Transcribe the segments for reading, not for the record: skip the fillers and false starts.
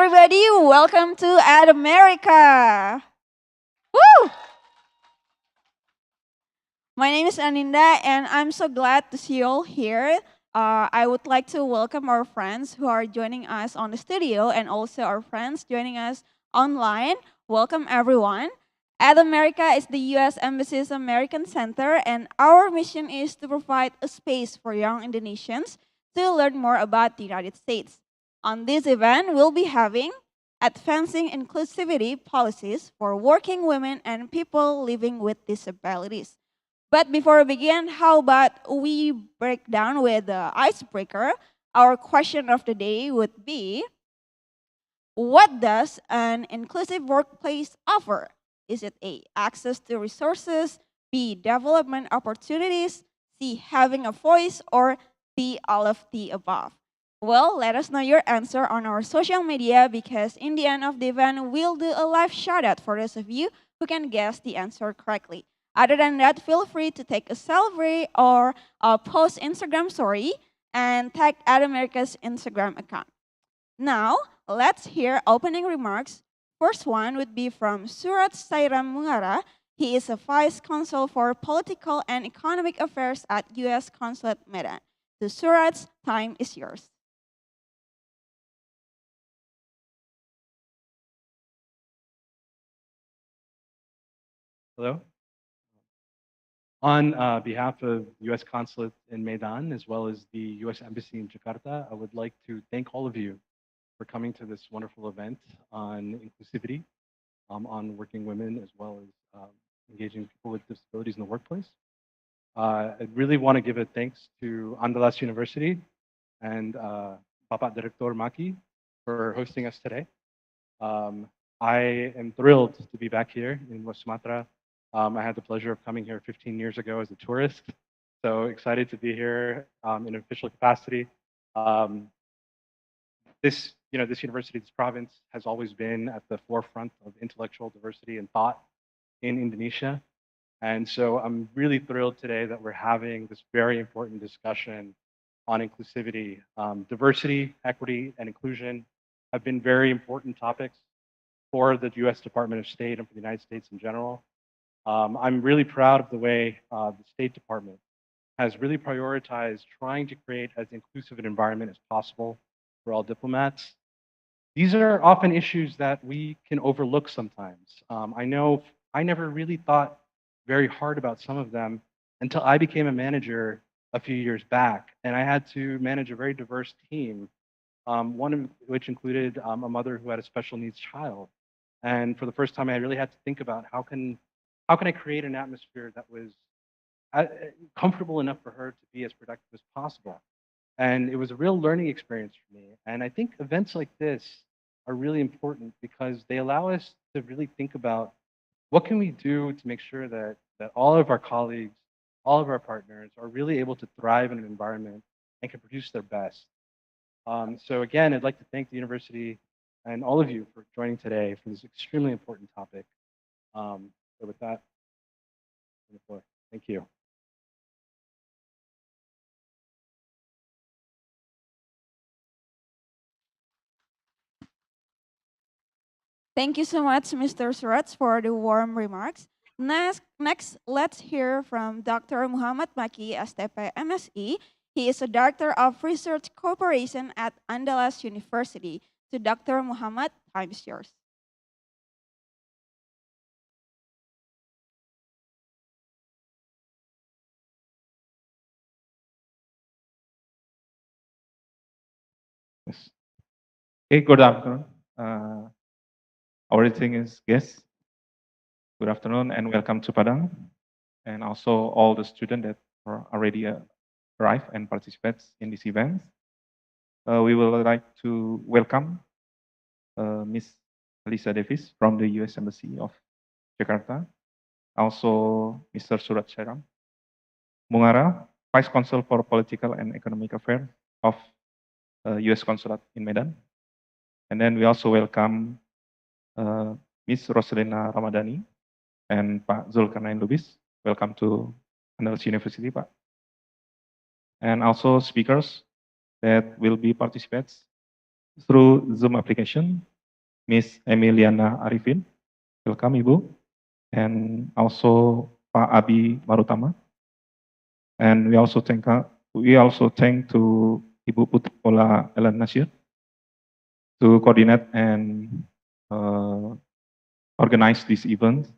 everybody. Welcome to Ad America. Woo! My name is Aninda, and I'm so glad to see you all here. I would like to welcome our friends who are joining us on the studio and also our friends joining us online. Welcome, everyone. Ad America is the U.S. Embassy's American Center, and our mission is to provide a space for young Indonesians to learn more about the United States. On this event, we'll be having advancing inclusivity policies for working women and people living with disabilities. But before we begin, how about we break down with the icebreaker? Our question of the day would be, what does an inclusive workplace offer? Is it A, access to resources, B, development opportunities, C, having a voice, or D, all of the above? Well, let us know your answer on our social media because in the end of the event, we'll do a live shout out for those of you who can guess the answer correctly. Other than that, feel free to take a selfie or post Instagram story and tag Ad America's Instagram account. Now, let's hear opening remarks. First one would be from Surat Sairam Mungara. He is a Vice Consul for Political and Economic Affairs at U.S. Consulate Medan. The Surat's time is yours. Hello. On behalf of U.S. Consulate in Medan, as well as the U.S. Embassy in Jakarta, I would like to thank all of you for coming to this wonderful event on inclusivity, on working women, as well as engaging people with disabilities in the workplace. I really want to give a thanks to Andalas University and Bapak Director Maki for hosting us today. I am thrilled to be back here in West Sumatra. I had the pleasure of coming here 15 years ago as a tourist, so excited to be here in an official capacity. This university, this province, has always been at the forefront of intellectual diversity and thought in Indonesia, and so I'm really thrilled today that we're having this very important discussion on inclusivity. Diversity, equity, and inclusion have been very important topics for the U.S. Department of State and for the United States in general. I'm really proud of the way the State Department has really prioritized trying to create as inclusive an environment as possible for all diplomats. These are often issues that we can overlook sometimes. I know I never really thought very hard about some of them until I became a manager a few years back, and I had to manage a very diverse team, one of which included a mother who had a special needs child. And for the first time, I really had to think about how can I create an atmosphere that was uh, comfortable enough for her to be as productive as possible. And it was a real learning experience for me. And I think events like this are really important because they allow us to really think about what can we do to make sure that all of our colleagues, all of our partners are really able to thrive in an environment and can produce their best. So again, I'd like to thank the university and all of you for joining today for this extremely important topic. So with that, on the floor. Thank you. Thank you so much, Mr. Surats, for the warm remarks. Next, let's hear from Dr. Muhammad Maki, STP MSE. He is a Director of Research Cooperation at Andalas University. To Dr. Muhammad, time is yours. Yes. Okay, good afternoon. Our thing is guests. Good afternoon and welcome to Padang, and also all the students that are already arrived and participates in this event. We would like to welcome Miss Lisa Davis from the U.S. Embassy of Jakarta, also Mr. Surat Sairam Mungara, Vice Consul for Political and Economic Affairs of U.S. Consulate in Medan. And then we also welcome Ms. Roselina Ramadhani and Pak Zulkarnain Lubis. Welcome to Andalas University, Pak. And also speakers that will be participates through Zoom application. Miss Emiliana Arifin. Welcome, Ibu. And also Pak Abi Marutama. And we also thank to Ibu Putra Ellen Nasir to coordinate and uh, organize this event.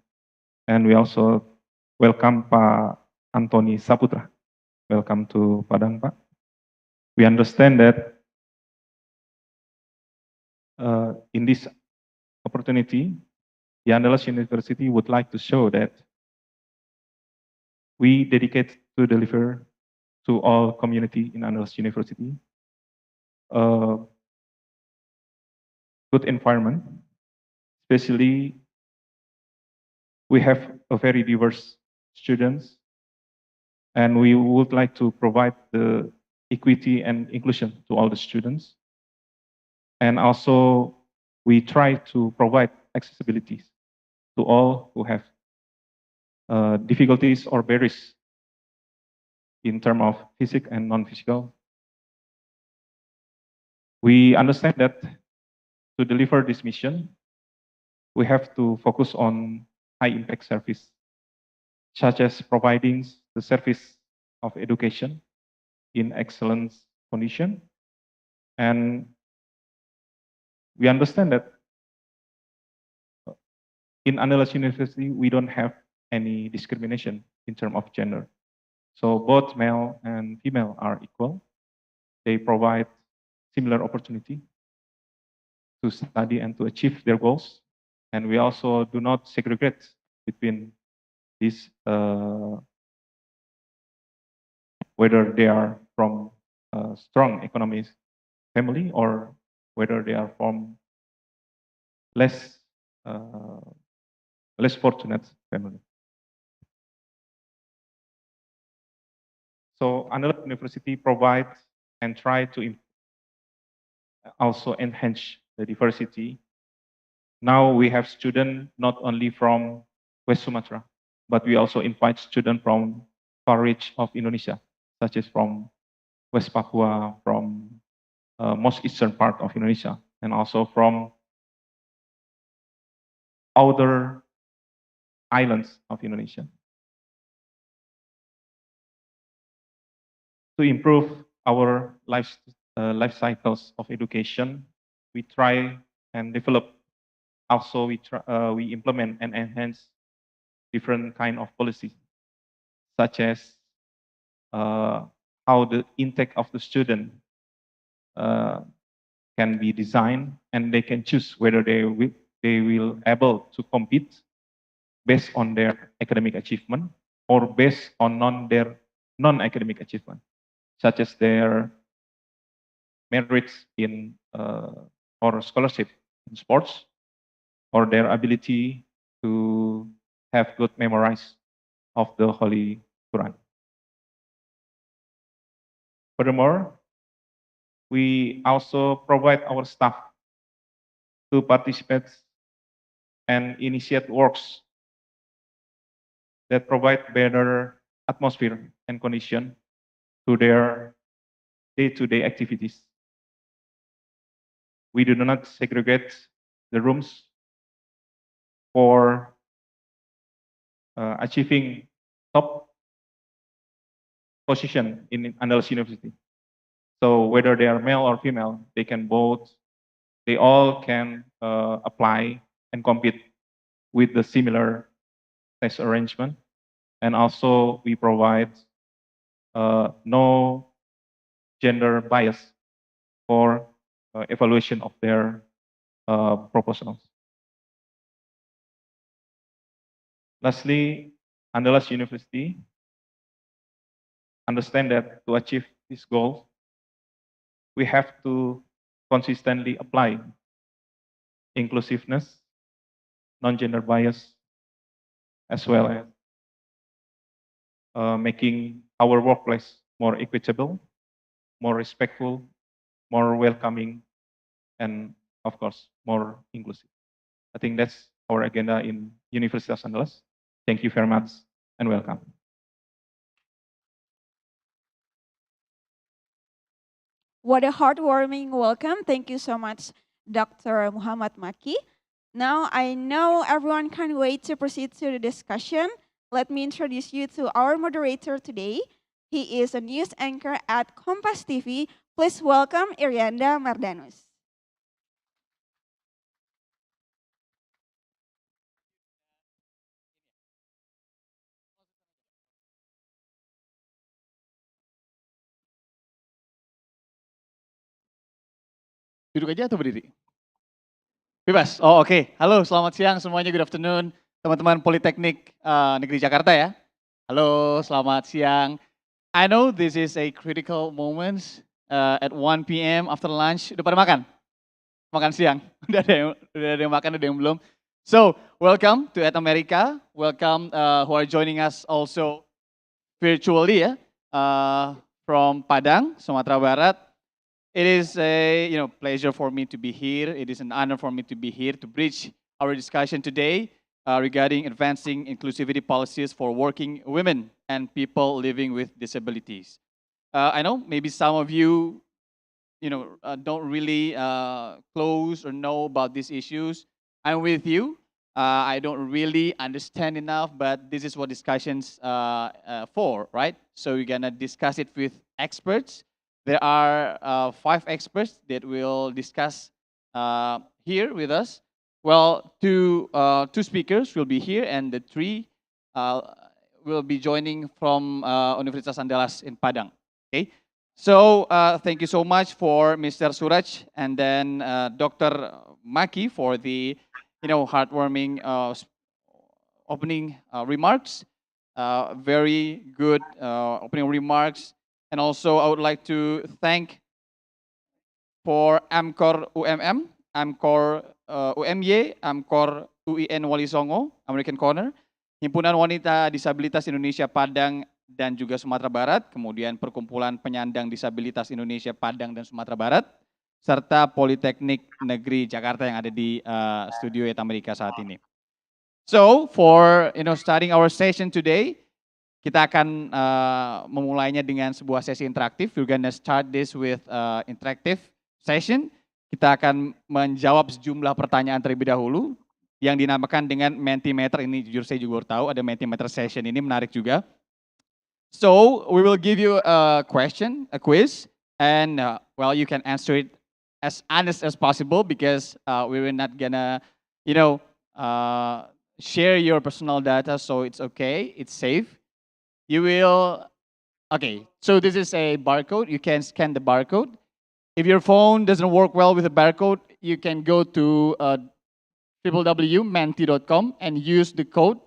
And we also welcome Pak Antoni Saputra. Welcome to Padang, Pak. We understand that in this opportunity, the Andalas University would like to show that we dedicate to deliver to all community in Andalas University a good environment. Especially, we have a very diverse students, and we would like to provide the equity and inclusion to all the students. And also, we try to provide accessibilities to all who have difficulties or barriers in terms of physical and non-physical. We understand that to deliver this mission, we have to focus on high impact service, such as providing the service of education in excellent condition. And we understand that in Andalas University, we don't have any discrimination in terms of gender. So both male and female are equal. They provide similar opportunity to study and to achieve their goals. And we also do not segregate between these, whether they are from a strong economic family or whether they are from less uh, less fortunate family. So Andalas University provides and try to also enhance the diversity. Now we have students not only from West Sumatra, but we also invite students from far reach of Indonesia, such as from West Papua, from most eastern part of Indonesia, and also from other islands of Indonesia. To improve our life cycles of education, we try and develop. Also, we implement and enhance different kind of policies, such as how the intake of the student uh, can be designed, and they can choose whether they will able to compete based on their academic achievement or based on their non-academic achievement, such as their merits in or scholarship in sports, or their ability to have good memorize of the Holy Quran. Furthermore, we also provide our staff to participate and initiate works that provide better atmosphere and condition to their day-to-day activities. We do not segregate the rooms for achieving top position in Andalas University. So whether they are male or female, they can both, they all can apply and compete with the similar test arrangement. And also we provide no gender bias for evaluation of their proposals. Lastly, Andalas University understand that to achieve this goal, we have to consistently apply inclusiveness, non-gender bias, as well as making our workplace more equitable, more respectful, more welcoming, and of course, more inclusive. I think that's our agenda in Universitas Andalas. Thank you very much and welcome. What a heartwarming welcome. Thank you so much, Dr. Muhammad Maki. Now, I know everyone can't wait to proceed to the discussion. Let me introduce you to our moderator today. He is a news anchor at Kompas TV. Please welcome Irianda Mardanus. Duduk aja atau berdiri? Bebas. Oh, oke. Halo, selamat siang semuanya. Good afternoon, teman-teman Politeknik Negeri Jakarta ya. Halo, selamat siang. I know this is a critical moment at 1 p.m. after lunch. Udah pada makan? Makan siang. Udah ada yang makan, ada yang belum. So, welcome to At America. Welcome who are joining us also virtually ya, from Padang, Sumatera Barat. It is a pleasure for me to be here. It is an honor for me to be here to bridge our discussion today regarding advancing inclusivity policies for working women and people living with disabilities. I know maybe some of you, don't really close or know about these issues. I'm with you. I don't really understand enough, but this is what discussions for, right? So we're gonna discuss it with experts. There are 5 experts that will discuss here with us. Well, two speakers will be here, and the 3 will be joining from Universitas Andalas in Padang. Okay, so thank you so much for Mr. Suraj and then Dr. Maki for the heartwarming opening remarks. Very good opening remarks. And also, I would like to thank for AMCOR UMM, AMCOR UMY, AMCOR UIN Wali Songo, American Corner, Himpunan Wanita Disabilitas Indonesia Padang dan juga Sumatera Barat, kemudian Perkumpulan Penyandang Disabilitas Indonesia Padang dan Sumatera Barat, serta Politeknik Negeri Jakarta yang ada di studio At America saat ini. So, for starting our session today, kita akan memulainya dengan sebuah sesi interaktif. We're gonna start this with interactive session. Kita akan menjawab sejumlah pertanyaan terlebih dahulu yang dinamakan dengan Mentimeter. Ini jujur saya juga baru tahu ada Mentimeter session, ini menarik juga. So, we will give you a question, a quiz, and well, you can answer it as honest as possible because we will not gonna, share your personal data, so it's okay, it's safe. You will, okay, so this is a barcode. You can scan the barcode. If your phone doesn't work well with the barcode, you can go to www.menti.com and use the code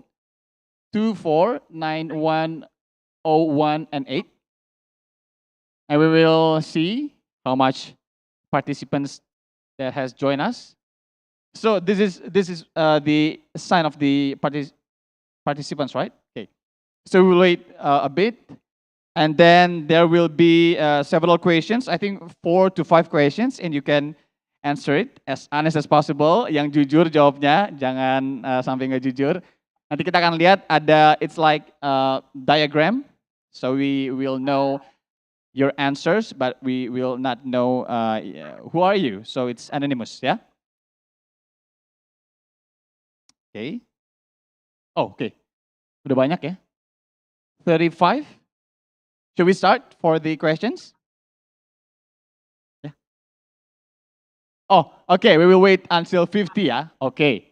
249101 and 8. And we will see how much participants that has joined us. So this is the sign of the participants, right? Okay. So we'll wait a bit, and then there will be several questions. I think 4 to 5 questions, and you can answer it as honest as possible. Yang jujur jawabnya, jangan sampai nggak jujur. Nanti kita akan lihat ada, it's like diagram, so we will know your answers, but we will not know who are you. So it's anonymous, ya. Okay. Oh, okay. Udah banyak ya. 35. Should we start for the questions? Yeah. Oh, okay. We will wait until 50 ya. Okay.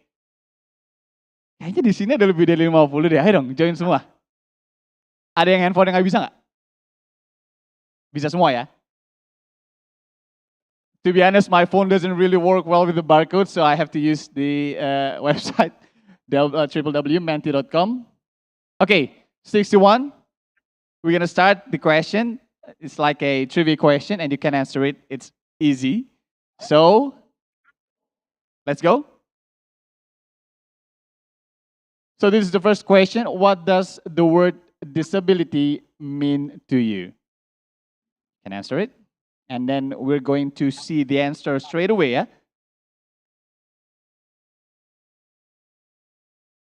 Kayaknya di sini ada lebih dari 50 deh. Ayo dong, join semua. Ada yang handphone yang nggak bisa nggak? Bisa semua ya? To be honest, my phone doesn't really work well with the barcode, so I have to use the website www.menti.com. Okay, 61. We're gonna start the question. It's like a trivia question, and you can answer it. It's easy. So, let's go. So this is the first question. What does the word disability mean to you? Can answer it. And then we're going to see the answer straight away. Yeah?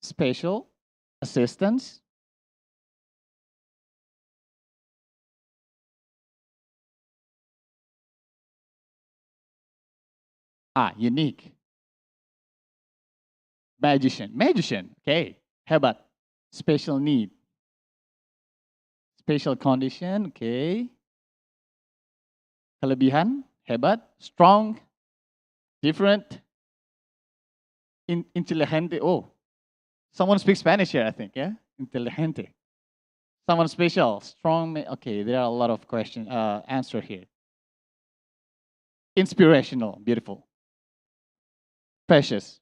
Special assistance. Unique. Magician, okay. Hebat. Special need. Special condition, okay. Kelebihan, hebat. Strong, different. Inteligente, oh. Someone speaks Spanish here, I think, yeah? Inteligente. Someone special, strong, okay, there are a lot of questions, answer here. Inspirational, beautiful. Precious.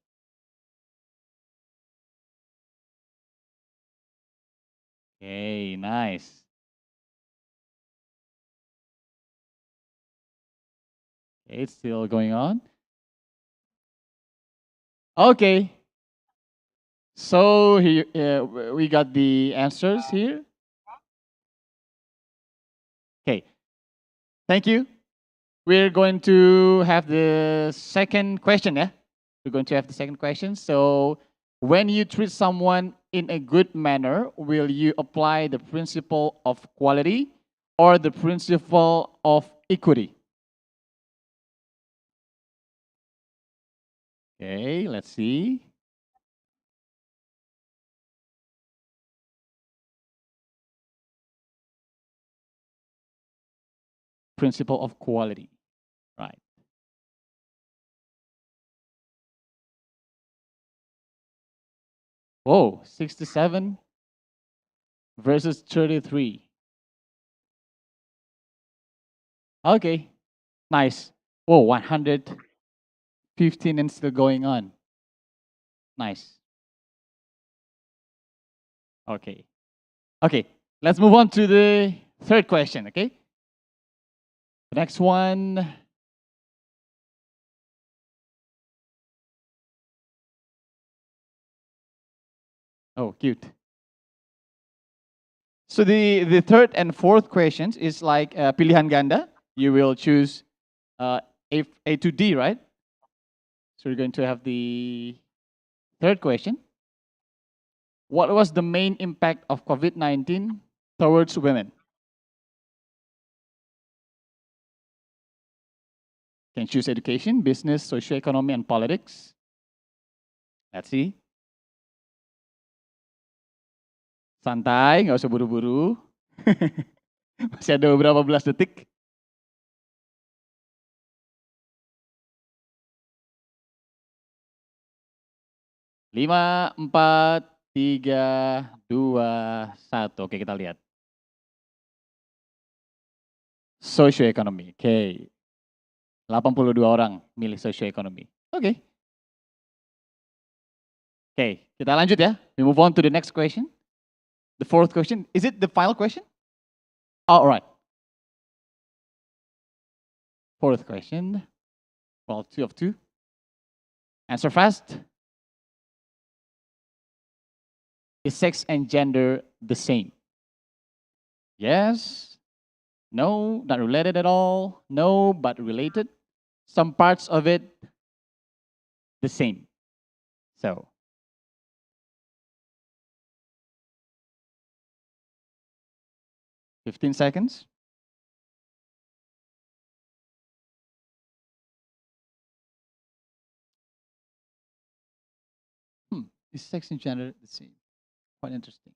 Okay, nice. Okay, it's still going on. Okay. So here, we got the answers here. Okay, thank you. We're going to have the second question, yeah? We're going to have the second question. So, when you treat someone in a good manner, will you apply the principle of quality or the principle of equity? Okay, let's see. Principle of quality, right? Whoa, 67 versus 33. Okay, nice. Whoa, 115 and still going on. Nice. Okay. Okay, let's move on to the third question, okay? The next one. Oh, cute. So the third and fourth questions is like pilihan ganda. You will choose A to D, right? So we're going to have the third question. What was the main impact of COVID-19 towards women? Can choose education, business, socioeconomy, and politics. Let's see. Santai, nggak usah buru-buru. Masih ada beberapa belas detik. 5, 4, 3, 2, 1. Oke, kita lihat. Socioeconomy. Oke. 82 orang milih socioeconomy. Oke. Oke, kita lanjut ya. We move on to the next question. The fourth question. Is it the final question? Oh, all right. Fourth question. Well, 2 of 2. Answer fast. Is sex and gender the same? Yes. No, not related at all. No, but related. Some parts of it the same. So, 15 seconds. Is sex and gender the same? Quite interesting.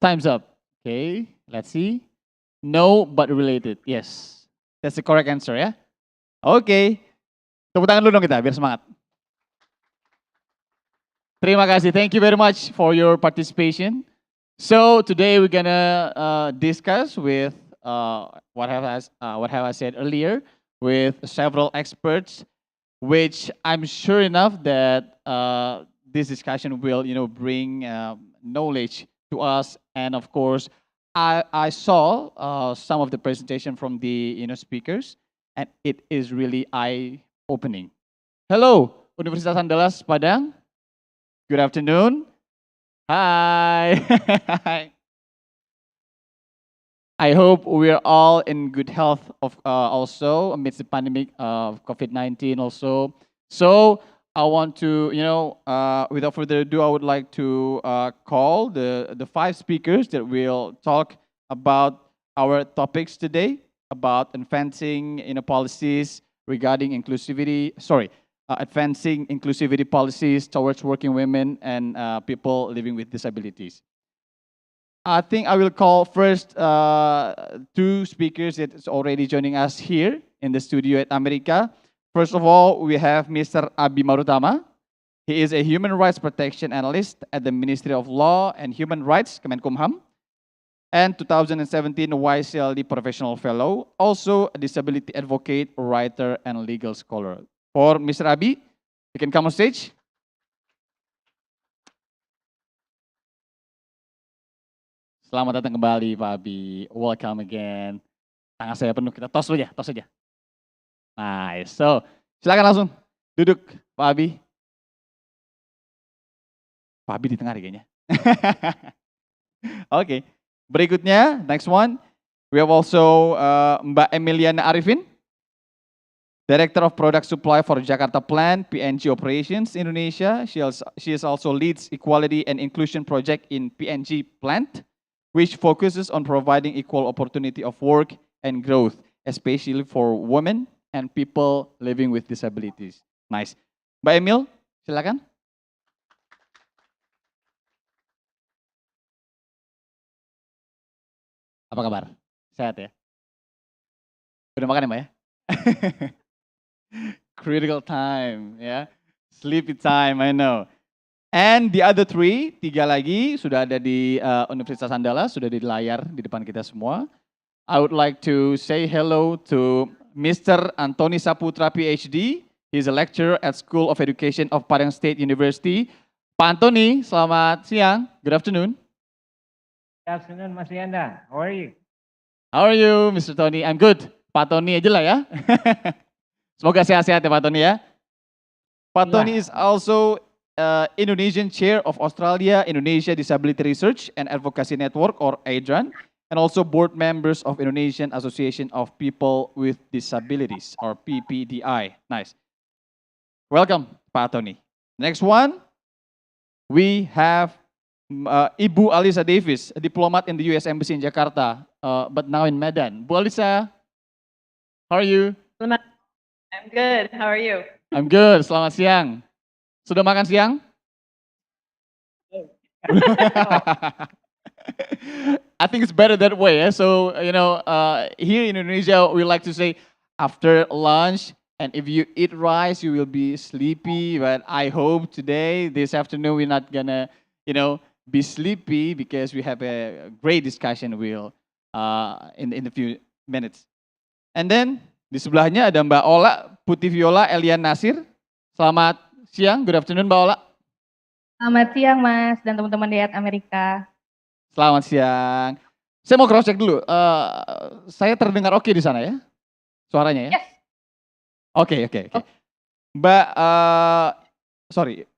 Time's up. Okay, let's see. No, but related. Yes, that's the correct answer ya. Okay, tepuk tangan dulu dong kita biar semangat. Terima kasih. Thank you very much for your participation. So today we're gonna discuss with what have I said earlier with several experts, which I'm sure enough that this discussion will bring knowledge to us. And of course, I saw some of the presentation from the speakers, and it is really eye opening. Hello, Universitas Andalas Padang. Good afternoon. Hi. I hope we are all in good health also amidst the pandemic of COVID-19 also. So I want to, without further ado, I would like to call the 5 speakers that will talk about our topics today, about advancing policies regarding advancing inclusivity policies towards working women and people living with disabilities. I think I will call first two speakers that is already joining us here in the studio at America. First of all, we have Mr. Abi Marutama. He is a human rights protection analyst at the Ministry of Law and Human Rights, Kemenkumham, and 2017 YCLD Professional Fellow, also a disability advocate, writer, and legal scholar. For Mr. Abi, you can come on stage. Selamat datang kembali Pak Abi, welcome again. Tangan saya penuh, kita tos aja, tos aja. Nice, so silakan langsung duduk Pak Abi. Pak Abi di tengah deh kayaknya. Oke, berikutnya, next one. We have also Mbak Emiliana Arifin, Director of Product Supply for Jakarta Plant, PNG Operations Indonesia. She is also leads Equality and Inclusion Project in PNG Plant, which focuses on providing equal opportunity of work and growth, especially for women and people living with disabilities. Nice. Mbak Emil, silakan. Apa kabar? Sehat ya? Udah makan ya Mbak ya? Critical time, ya. Sleepy time, I know. And the other three, tiga lagi sudah ada di Universitas Andala, sudah di layar di depan kita semua. I would like to say hello to Mr. Antoni Saputra, PhD. He's a lecturer at School of Education of Padang State University. Pak Antoni, selamat siang. Good afternoon. Good afternoon, Mas Rianda. How are you? How are you, Mr. Tony? I'm good. Pak Tony aja lah ya. Semoga sehat-sehat ya Pak Tony ya. Pak Tony is also Indonesian Chair of Australia-Indonesia Disability Research and Advocacy Network, or ADRAN, and also board members of Indonesian Association of People with Disabilities, or PPDI. Nice. Welcome, Pak Tony. Next one, we have Ibu Alisa Davis, a diplomat in the US Embassy in Jakarta, but now in Medan. Bu Alisa, how are you? I'm good. How are you? I'm good. Selamat siang. Sudah makan siang? I think it's better that way. Eh? So, here in Indonesia, we like to say after lunch, and if you eat rice, you will be sleepy. But I hope today, this afternoon, we're not gonna, be sleepy because we have a great discussion in a few minutes. And then di sebelahnya ada Mbak Ola Putih Viola Elian Nasir. Selamat siang, good afternoon Mbak Ola. Selamat siang Mas dan teman-teman di Amerika. Selamat siang. Saya mau cross check dulu. Saya terdengar oke di sana ya? Suaranya ya? Yes. Oke.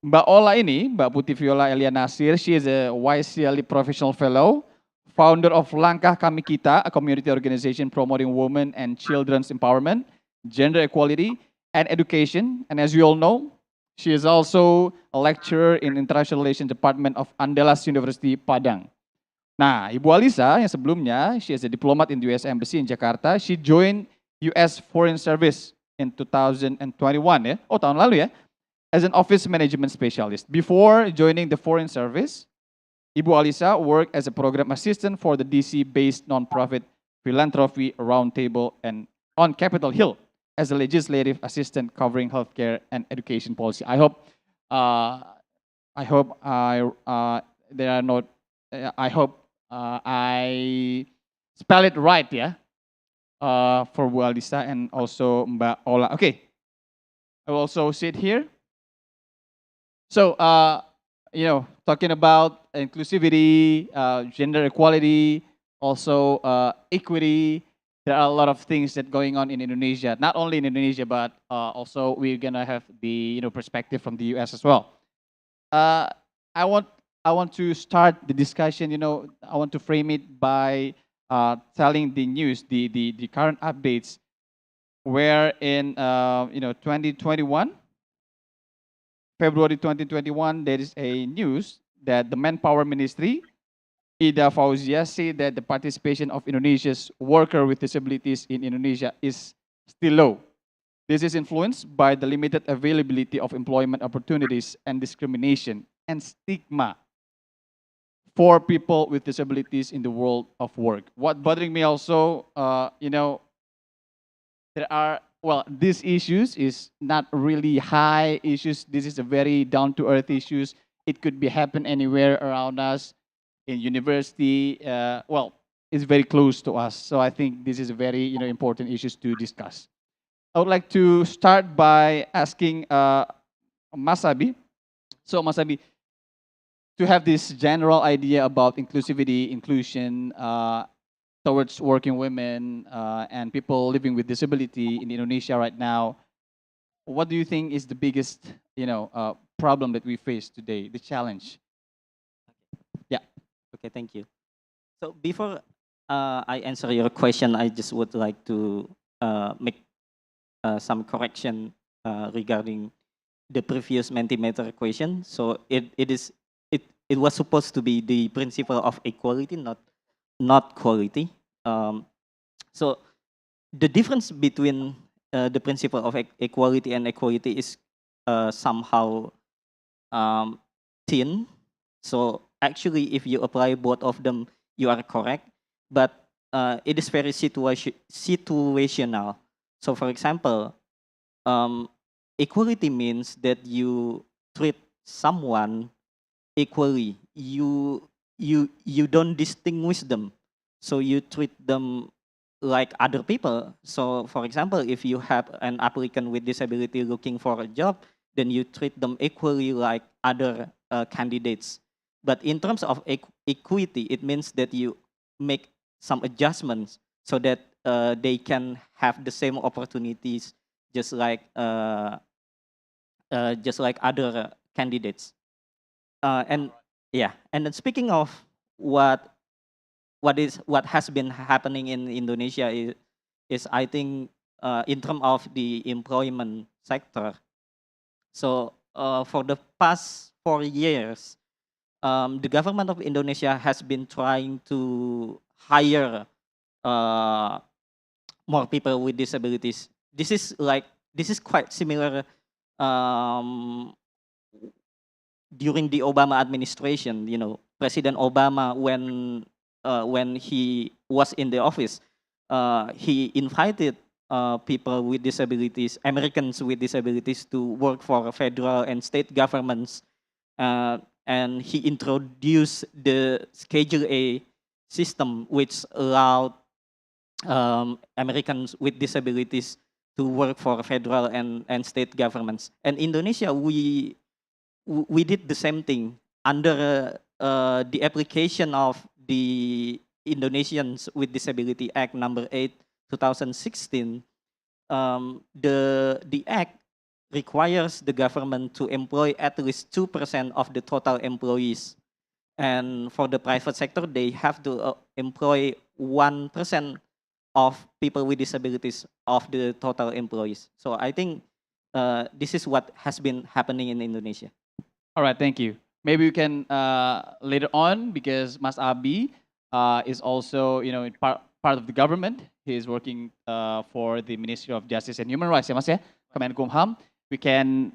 Mbak Ola ini, Mbak Putih Viola Elian Nasir, she is a YCLE Professional Fellow, founder of Langkah Kami Kita, a community organization promoting women and children's empowerment, gender equality, and education. And as you all know, she is also a lecturer in International Relations Department of Andalas University, Padang. Nah, Ibu Alisa yang sebelumnya, she is a diplomat in the US Embassy in Jakarta. She joined US Foreign Service in 2021 ya. Oh, tahun lalu ya. As an office management specialist. Before joining the Foreign Service, Ibu Alisa worked as a program assistant for the DC-based nonprofit Philanthropy Roundtable and on Capitol Hill as a legislative assistant covering healthcare and education policy. I hope I spell it right ya for Bu Alisa and also Mbak Ola. Okay, I will also sit here. So, talking about inclusivity, gender equality, also equity, there are a lot of things that going on in Indonesia. Not only in Indonesia, but also we're gonna have the perspective from the US as well. I want to start the discussion. I want to frame it by telling the news, the current updates, where in 2021. February 2021, there is a news that the Manpower Ministry, Ida Fauzia, said that the participation of Indonesia's worker with disabilities in Indonesia is still low. This is influenced by the limited availability of employment opportunities and discrimination and stigma for people with disabilities in the world of work. What bothering me also, there are, well, these issues is not really high issues. This is a very down to earth issues. It could be happen anywhere around us in university. Well, it's very close to us. So I think this is a very important issues to discuss. I would like to start by asking Masabi. So Masabi, to have this general idea about inclusivity, inclusion towards working women and people living with disability in Indonesia right now, what do you think is the biggest, problem that we face today, the challenge? Yeah. Okay, thank you. So before I answer your question, I just would like to make some correction regarding the previous Mentimeter question. So it was supposed to be the principle of equality, not quality. So the difference between the principle of equality and equality is somehow thin. So actually, if you apply both of them, you are correct. But it is very situational. So for example, equality means that you treat someone equally. You don't distinguish them. So you treat them like other people. So for example, if you have an applicant with disability looking for a job, then you treat them equally like other candidates. But in terms of equity, it means that you make some adjustments so that they can have the same opportunities just like other candidates. And yeah, and then speaking of what has been happening in Indonesia is I think in terms of the employment sector. So for the past 4 years, the government of Indonesia has been trying to hire more people with disabilities. This is quite similar um, during the Obama administration. President Obama, when he was in the office, he invited people with disabilities, Americans with disabilities, to work for federal and state governments, and he introduced the Schedule A system, which allowed Americans with disabilities to work for federal and state governments. And Indonesia, we did the same thing under the application of the Indonesians with Disability Act number 8, 2016. The act requires the government to employ at least 2% of the total employees. And for the private sector, they have to employ 1% of people with disabilities of the total employees. So I think this is what has been happening in Indonesia. All right, thank you. Maybe we can later on, because Mas Abi is also, part of the government. He is working for the Ministry of Justice and Human Rights, ya Mas ya, Kemenkumham. We can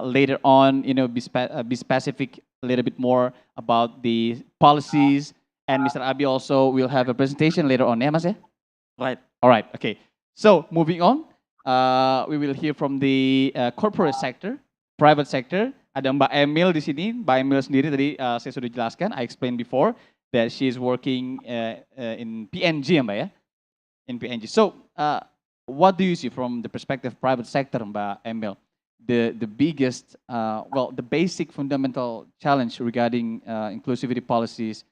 later on, be specific a little bit more about the policies. And Mr. Abi also will have a presentation later on, ya Mas ya? Right. All right, okay. So moving on, we will hear from the corporate sector, private sector. Ada Mbak Emil di sini. Mbak Emil sendiri tadi saya sudah jelaskan. I explained before that she is working in PNG, ya Mbak ya, in PNG. So what do you see from the perspective of private sector, Mbak Emil? The biggest, the basic fundamental challenge regarding inclusivity policies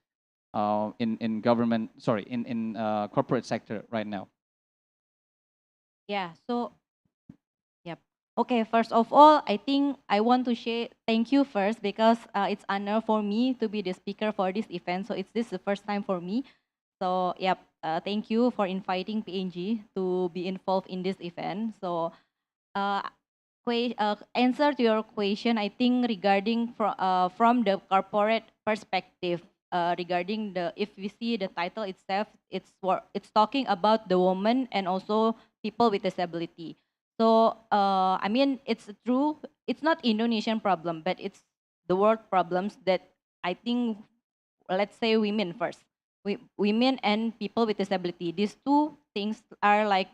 in government, in corporate sector right now. Yeah, so, yep. Okay, first of all, I think I want to say thank you first because it's honor for me to be the speaker for this event. So this is the first time for me. So, yep, thank you for inviting PNG to be involved in this event. So, answer to your question, I think regarding from the corporate perspective, regarding if we see the title itself, it's talking about the woman and also people with disability. So I mean, it's true. It's not Indonesian problem, but it's the world problems that I think. Let's say women first. Women and people with disability. These two things are like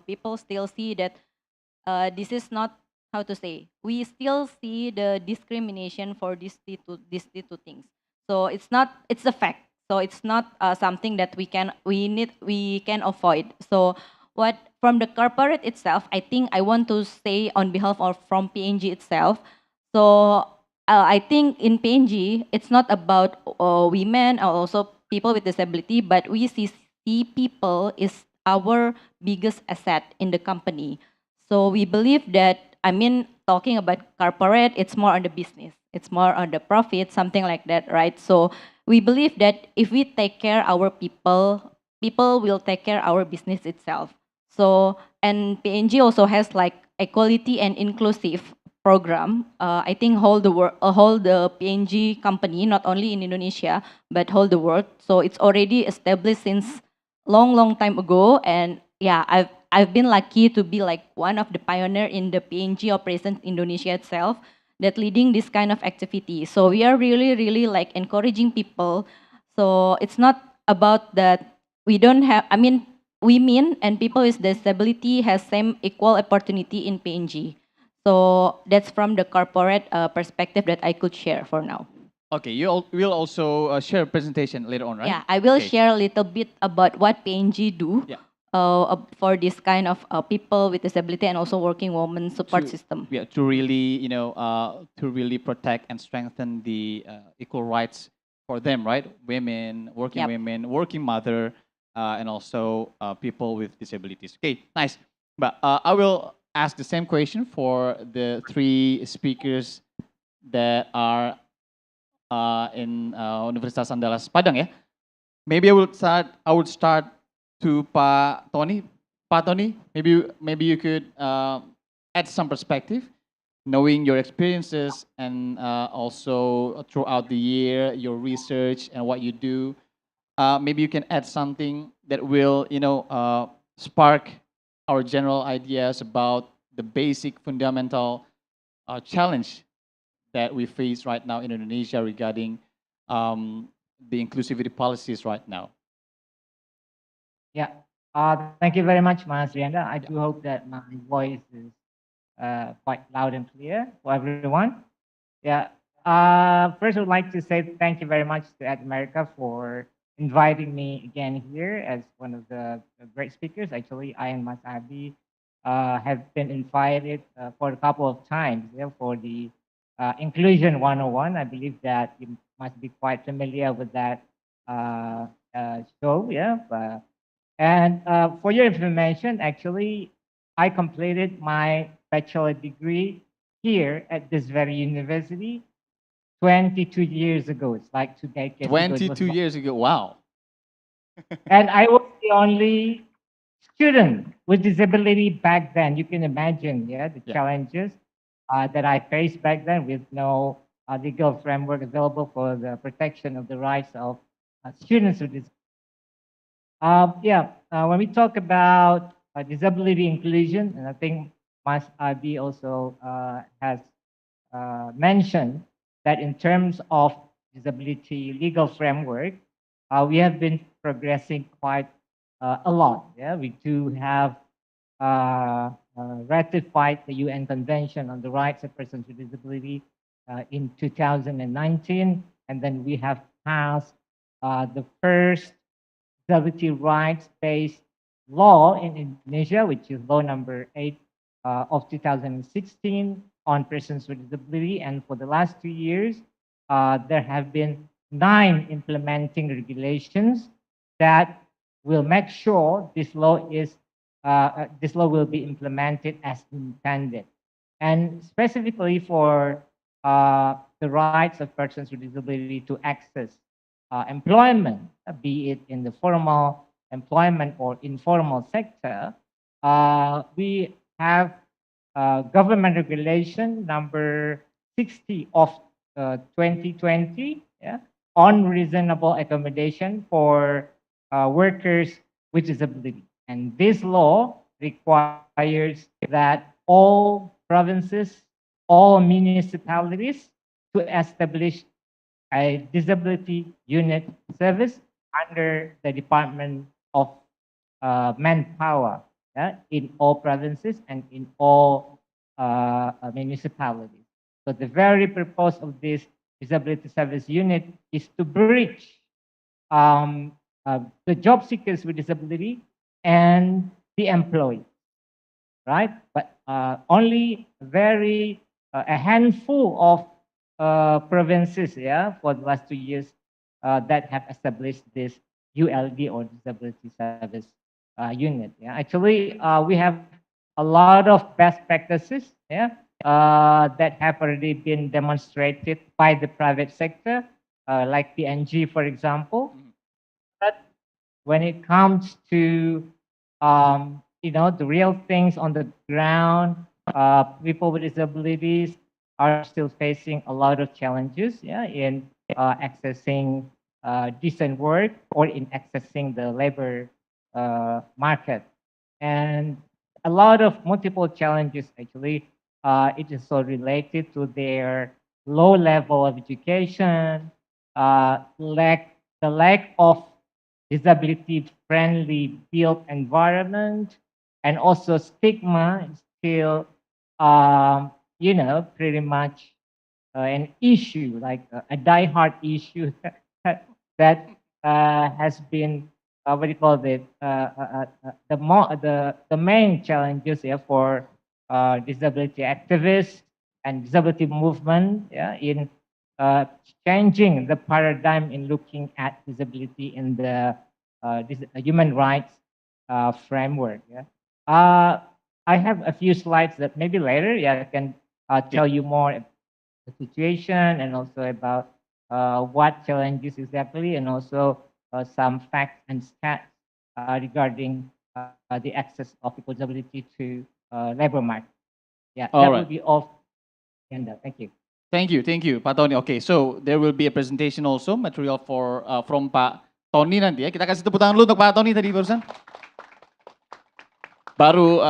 people still see that this is not how to say. We still see the discrimination for these two things. So it's not. It's a fact. So it's not something that we can avoid. So what from the corporate itself, I think I want to say on behalf of from PNG itself. So I think in PNG, it's not about women or also people with disability, but we see people is our biggest asset in the company. So we believe that, I mean, talking about corporate, it's more on the business, it's more on the profit, something like that, right? So we believe that if we take care our people, people will take care our business itself. So and PNG also has like equality and inclusive program. I think whole the PNG company, not only in Indonesia but whole the world. So it's already established since long time ago, and yeah, I've been lucky to be like one of the pioneer in the PNG operations Indonesia itself that leading this kind of activity. So we are really like encouraging people. So it's not about that we don't have. I mean, women and people with disability has same equal opportunity in PNG. So that's from the corporate perspective that I could share for now. Okay, will also share a presentation later on, right? Yeah, I will Okay. share a little bit about what PNG do Yeah. for this kind of people with disability and also working women support To- system. Yeah, to really, to really protect and strengthen the equal rights for them, right? Women, Yep. working mother, and also people with disabilities. Okay, nice. But I will ask the same question for the three speakers that are in Universitas Andalas Padang, ya. Maybe I would start to Pak Tony. Pak Tony, maybe you could add some perspective, knowing your experiences and also throughout the year, your research and what you do. Maybe you can add something that will, spark our general ideas about the basic fundamental challenge that we face right now in Indonesia regarding the inclusivity policies right now. Yeah. Thank you very much, Mas Rianda. I do hope that my voice is quite loud and clear for everyone. Yeah. First, I would like to say thank you very much to Ad America for inviting me again here as one of the great speakers. Actually, I and Mas Abi have been invited for a couple of times, for the Inclusion 101. I believe that you must be quite familiar with that show. Yeah. And for your information, actually, I completed my bachelor degree here at this very university 22 years ago. It's like 2 decades ago. It was 22 years ago, wow. and I was the only student with disability back then. You can imagine, the Yeah. challenges that I faced back then with no legal framework available for the protection of the rights of students with disabilities. When we talk about disability inclusion, and I think Mas Abi also has mentioned that in terms of disability legal framework, we have been progressing quite a lot. Yeah, we do have ratified the UN Convention on the Rights of Persons with Disability in 2019, and then we have passed the first disability rights-based law in Indonesia, which is law number 8 of 2016 on persons with disability. And for the last 2 years, there have been 9 implementing regulations that will make sure this law will be implemented as intended. And specifically for the rights of persons with disability to access employment, be it in the formal employment or informal sector, we have government regulation number 60 of 2020, on reasonable accommodation for workers with disability. And this law requires that all provinces, all municipalities to establish a disability unit service under the Department of Manpower, yeah, in all provinces and in all municipalities. So the very purpose of this disability service unit is to bridge um, the job seekers with disability and the employee, right? But only very a handful of provinces, yeah, for the last 2 years that have established this ULD or disability service unit. Yeah, actually, we have a lot of best practices, yeah, that have already been demonstrated by the private sector, like PNG, for example. But when it comes to the real things on the ground, people with disabilities are still facing a lot of challenges, yeah, in accessing decent work or in accessing the labor market, and a lot of multiple challenges actually. It is so related to their low level of education, the lack of disability friendly built environment, and also stigma is still pretty much an issue, like a die-hard issue that has been what do you call it, the main challenges, yeah, for disability activists and disability movement, yeah, in uh, changing the paradigm in looking at disability in the human rights framework. Yeah. I have a few slides that maybe later, yeah, I can tell you more about the situation and also about what challenges exactly, and also some facts and stats regarding the access of people with disability to labor market. Yeah, All that right. would be all. Agenda. Thank you. Thank you, Pak Tony. Okay, so there will be a presentation also material for from Pak Tony nanti ya. Kita kasih tepuk tangan dulu untuk Pak Tony tadi barusan. Baru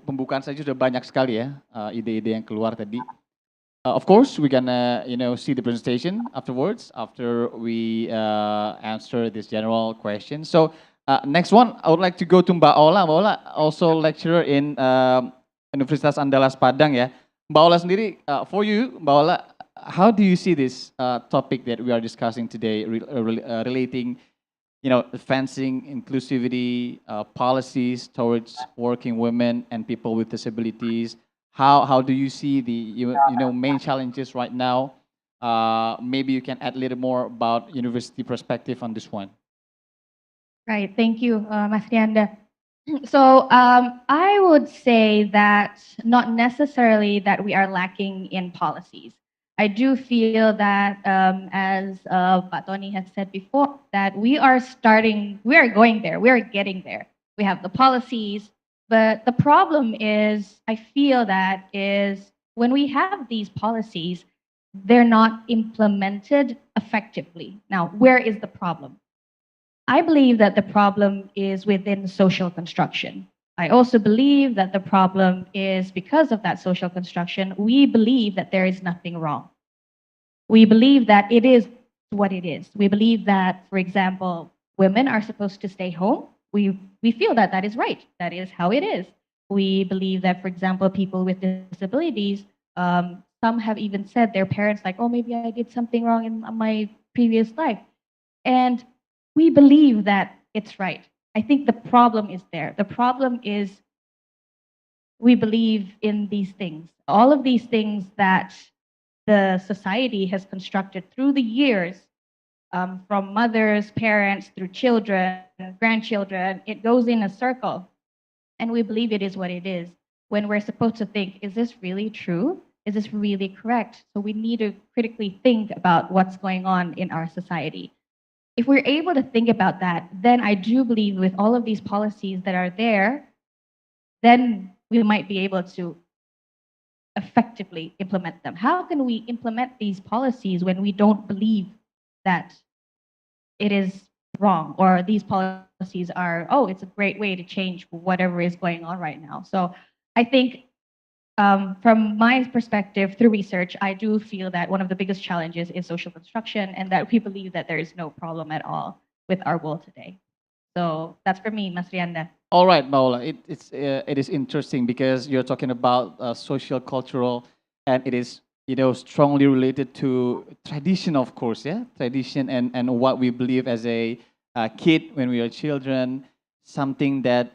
pembukaan saja sudah banyak sekali ya ide-ide yang keluar tadi. Of course, we're gonna see the presentation afterwards after we answer this general question. So next one, I would like to go to Mbak Ola. Mbak Ola also lecturer in Universitas Andalas Padang ya. Mbak Ola sendiri, for you, Mbak Ola, how do you see this topic that we are discussing today, relating, advancing inclusivity policies towards working women and people with disabilities? How do you see the main challenges right now? Maybe you can add a little more about university perspective on this one. Right. Thank you, Mas Rianda. So I would say that not necessarily that we are lacking in policies. I do feel that, as Pak Tony has said before, that we are going there, we are getting there. We have the policies, but the problem is, I feel that is when we have these policies, they're not implemented effectively. Now, where is the problem? I believe that the problem is within social construction. I also believe that the problem is because of that social construction, we believe that there is nothing wrong. We believe that it is what it is. We believe that, for example, women are supposed to stay home. We feel that that is right. That is how it is. We believe that, for example, people with disabilities, some have even said their parents like, oh, maybe I did something wrong in my previous life. And we believe that it's right. I think the problem is there. The problem is we believe in these things. All of these things that the society has constructed through the years, from mothers, parents, through children, grandchildren, it goes in a circle. And we believe it is what it is. When we're supposed to think, is this really true? Is this really correct? So we need to critically think about what's going on in our society. If we're able to think about that, then I do believe with all of these policies that are there, then we might be able to effectively implement them. How can we implement these policies when we don't believe that it is wrong, or these policies are, oh, it's a great way to change whatever is going on right now. So I think from my perspective, through research, I do feel that one of the biggest challenges is social construction, and that we believe that there is no problem at all with our world today. So that's for me, Mas Rianda. All right, Maula. It is interesting because you're talking about social, cultural, and it is strongly related to tradition, of course. Yeah, tradition and what we believe as a kid when we are children. Something that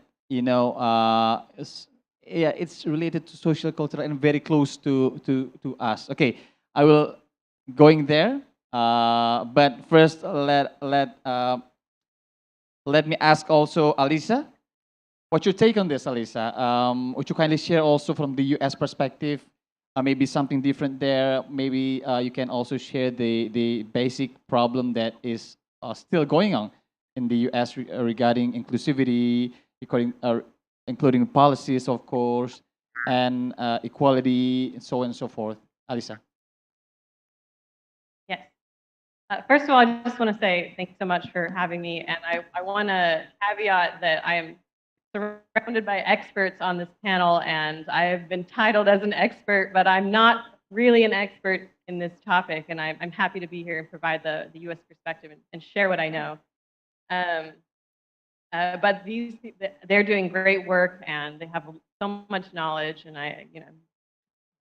yeah, it's related to social, cultural, and very close to us. Okay, I will going there, but first let me ask also Alisa. What's your take on this, Alisa? Would you kindly share also from the U.S. perspective, maybe something different there? Maybe you can also share the basic problem that is still going on in the U.S. Regarding inclusivity, including policies, of course, and equality, and so on and so forth. Alisa. Yes. First of all, I just want to say thank you so much for having me. And I want to caveat that I am surrounded by experts on this panel, and I have been titled as an expert, but I'm not really an expert in this topic. And I'm happy to be here and provide the U.S. perspective and share what I know. But they're doing great work, and they have so much knowledge, and I'm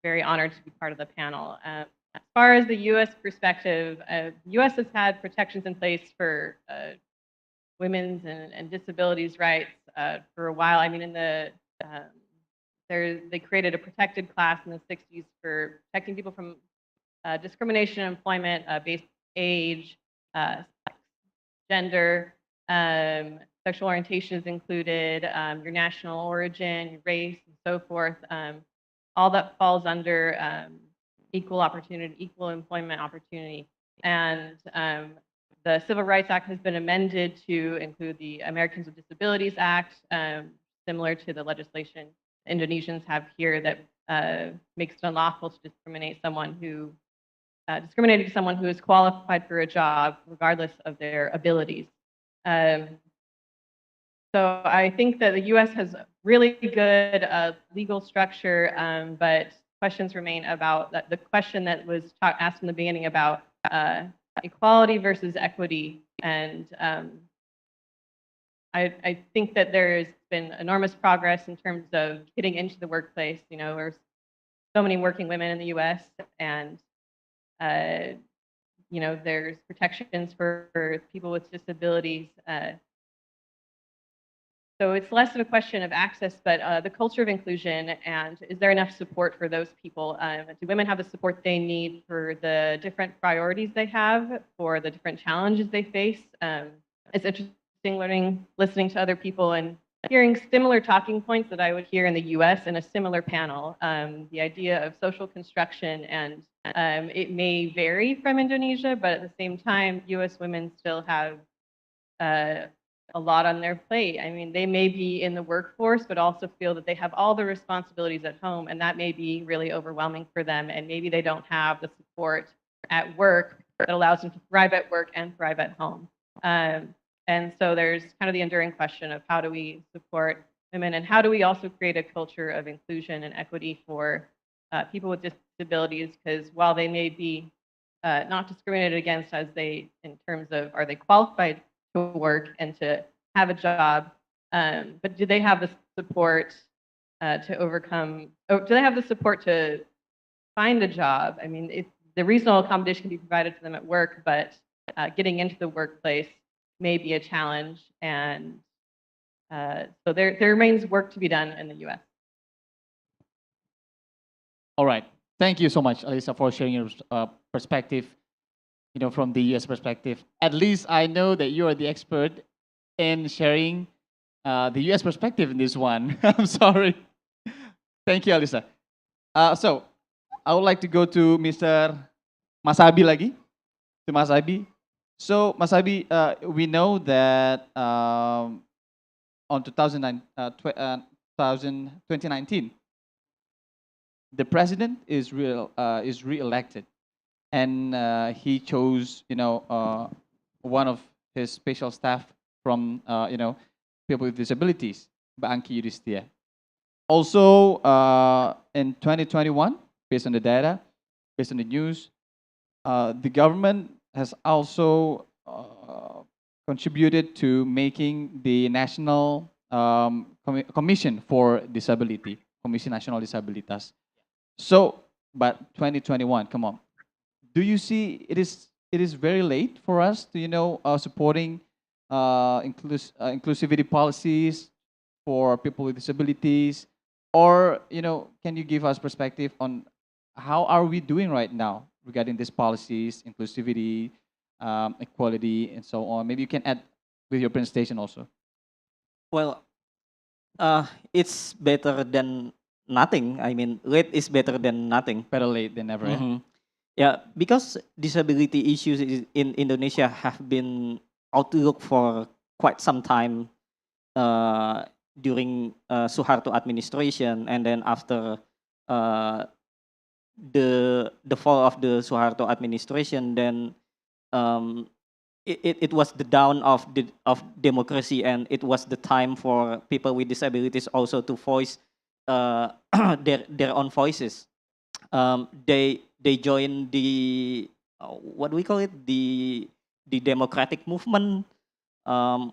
very honored to be part of the panel. As far as the U.S. perspective, the U.S. has had protections in place for women's and disabilities rights for a while. I mean, they created a protected class in the 60s for protecting people from discrimination in employment based age, gender, sexual orientation is included, your national origin, your race, and so forth. All that falls under equal opportunity, equal employment opportunity. And the Civil Rights Act has been amended to include the Americans with Disabilities Act, similar to the legislation Indonesians have here that makes it unlawful to discriminate someone who discriminating someone who is qualified for a job regardless of their abilities. So I think that the U.S. has really good legal structure, but questions remain about the question that was asked in the beginning about equality versus equity. And I think that there's been enormous progress in terms of getting into the workplace. There's so many working women in the U.S. and there's protections for people with disabilities. So it's less of a question of access, but the culture of inclusion, and is there enough support for those people? Do women have the support they need for the different priorities they have, for the different challenges they face? It's interesting listening to other people and hearing similar talking points that I would hear in the US in a similar panel. The idea of social construction, and it may vary from Indonesia, but at the same time, US women still have a lot on their plate. I mean, they may be in the workforce, but also feel that they have all the responsibilities at home, and that may be really overwhelming for them. And maybe they don't have the support at work that allows them to thrive at work and thrive at home. And so there's kind of the enduring question of how do we support women, and how do we also create a culture of inclusion and equity for people with disabilities? Because while they may be not discriminated against in terms of are they qualified to work and to have a job, but do they have the support to overcome, or do they have the support to find a job? I mean, the reasonable accommodation can be provided to them at work, but getting into the workplace may be a challenge. And so there remains work to be done in the US. All right. Thank you so much, Alisa, for sharing your perspective, from the US perspective. At least I know that you are the expert in sharing the US perspective in this one. I'm sorry. Thank you, Alisa. So I would like to go to Mr. Masabi lagi. To Masabi. So Masabi, we know that on 2019, the president is re-elected, and he chose one of his special staff from people with disabilities, Mbak Angki Yudhistia. Also, in 2021, based on the data, based on the news, the government has also contributed to making the National Commission for Disability, Komisi Nasional Disabilitas. So, but 2021, come on. Do you see it is very late for us to supporting inclusivity policies for people with disabilities, or can you give us perspective on how are we doing right now regarding these policies, inclusivity, equality, and so on? Maybe you can add with your presentation also. Well, it's better than nothing. I mean, late is better than nothing. Better late than never. Mhm. Yeah, because disability issues in Indonesia have been outlook for quite some time during Suharto administration, and then after uh, the fall of the Suharto administration, then um, it was the down of democracy, and it was the time for people with disabilities also to voice their own voices. They joined the what do we call it, the democratic movement,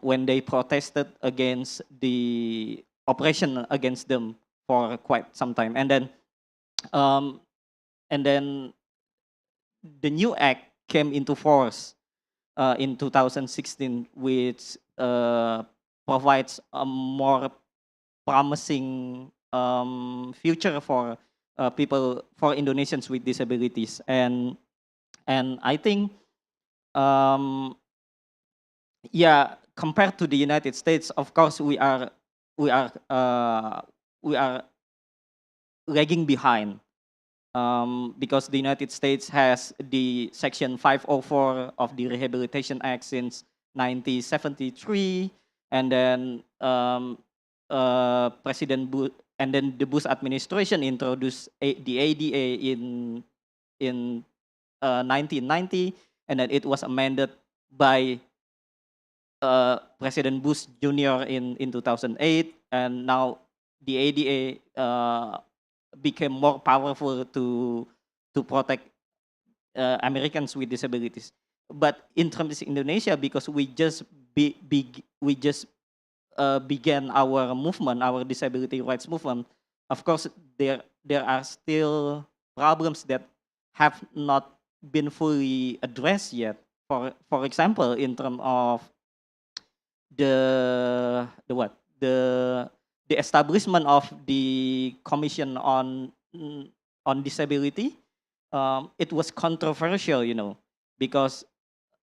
when they protested against the oppression against them for quite some time, um, and then the new act came into force in 2016, which provides a more promising future for people, for Indonesians with disabilities, and I think um, yeah, compared to the United States, of course we are uh, we are lagging behind, because the United States has the Section 504 of the Rehabilitation Act since 1973, and then President Bush, and then the Bush administration introduced the ADA in 1990, and then it was amended by President Bush Jr. in 2008, and now the ADA became more powerful to protect Americans with disabilities. But in terms of Indonesia, because we just began our movement, our disability rights movement, of course there are still problems that have not been fully addressed yet. For example, in terms of the what the establishment of the commission on disability, it was controversial, because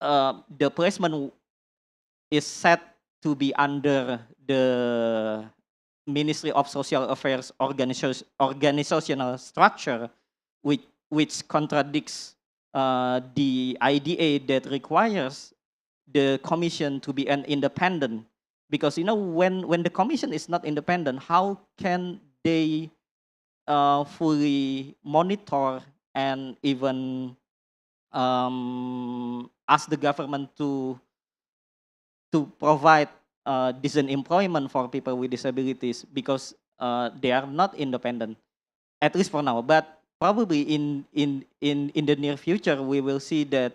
the placement is set to be under the Ministry of Social Affairs organizational structure, which contradicts the IDA that requires the commission to be an independent, because when the commission is not independent, how can they fully monitor and even ask the government to provide decent employment for people with disabilities, because they are not independent, at least for now. But probably in the near future, we will see that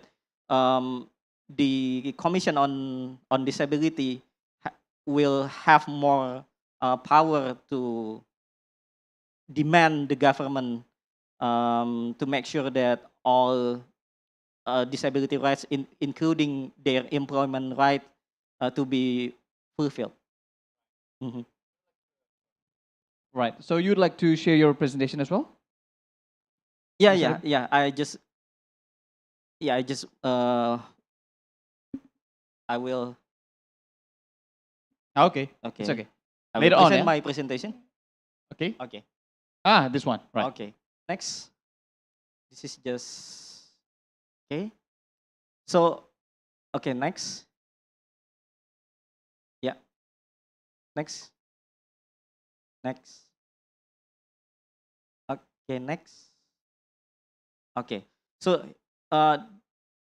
the Commission on Disability will have more power to demand the government to make sure that all disability rights, including their employment right, to be fulfilled. Mhm. Right. So you'd like to share your presentation as well? Yeah, Mr. yeah, Lim? yeah. I just I will. Okay. Okay. It's okay. I will Later on, present yeah? my presentation. Okay. Okay. This one. Right. Okay. Next. This is just okay. So okay. Next. Yeah. Next. Next. Okay. Next. Okay. So uh,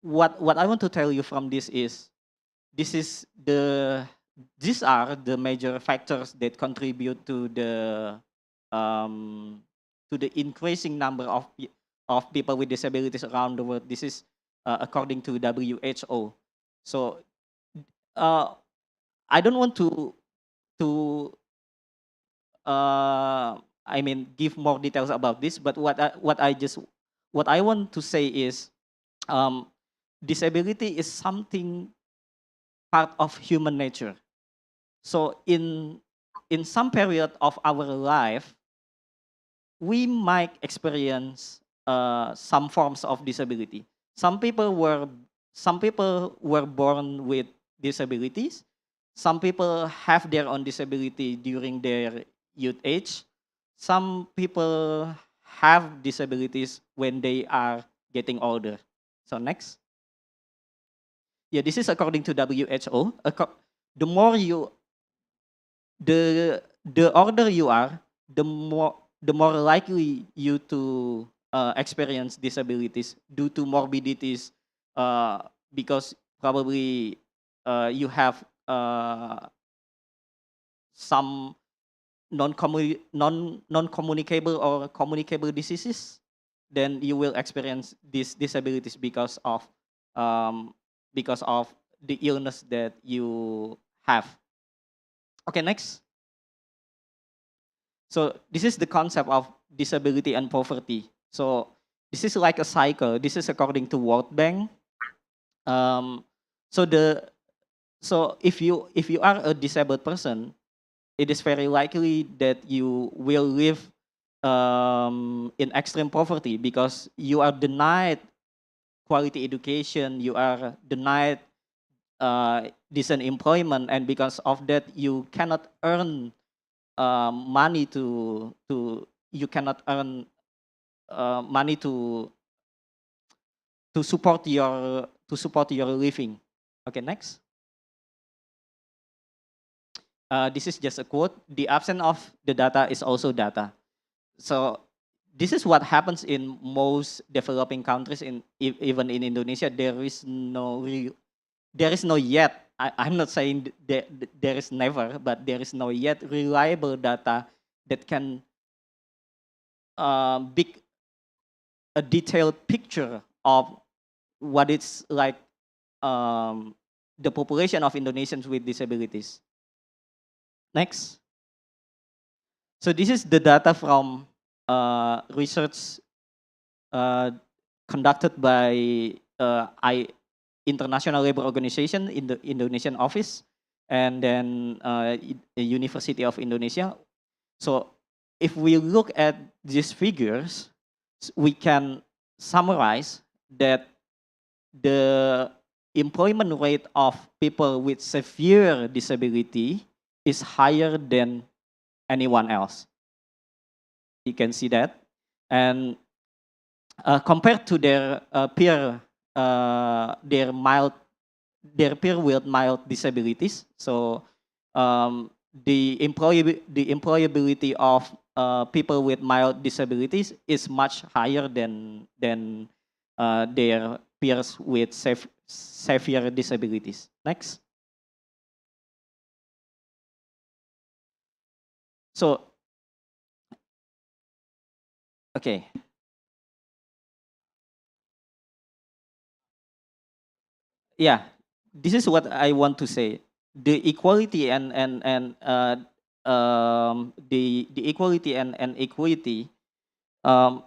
what I want to tell you from this is these are the major factors that contribute to the increasing number of people with disabilities around the world. This is according to WHO. So uh, I don't want to I mean give more details about this, but what I want to say is um, disability is something part of human nature. So in some period of our life, we might experience some forms of disability. Some people were some people were born with disabilities. Some people have their own disability during their youth age. Some people have disabilities when they are getting older. So next. Yeah, this is according to WHO. The more you the older you are, the more likely you to experience disabilities due to morbidities, because probably you have some non communicable or communicable diseases. Then you will experience these disabilities um, because of the illness that you have. Okay, next. So this is the concept of disability and poverty. So this is like a cycle. This is according to World Bank. Um, so the so if you are a disabled person, it is very likely that you will live in extreme poverty because you are denied quality education, you are denied decent employment, and because of that, you cannot earn money to you cannot earn money to support your living. Okay, next. This is just a quote. The absence of the data is also data. So this is what happens in most developing countries. Even in Indonesia, there is no yet. I'm not saying there is never, but there is no yet reliable data that can big a detailed picture of what it's like the population of Indonesians with disabilities. Next. So this is the data from research conducted by International Labour Organization in the Indonesian office, and then University of Indonesia. So if we look at these figures, we can summarize that the employment rate of people with severe disability is higher than anyone else. You can see that. And compared to their their peer with mild disabilities, so the employability of people with mild disabilities is much higher than their peers with severe disabilities. Next. So, okay. Yeah, this is what I want to say. The equality the equality and equity. Um,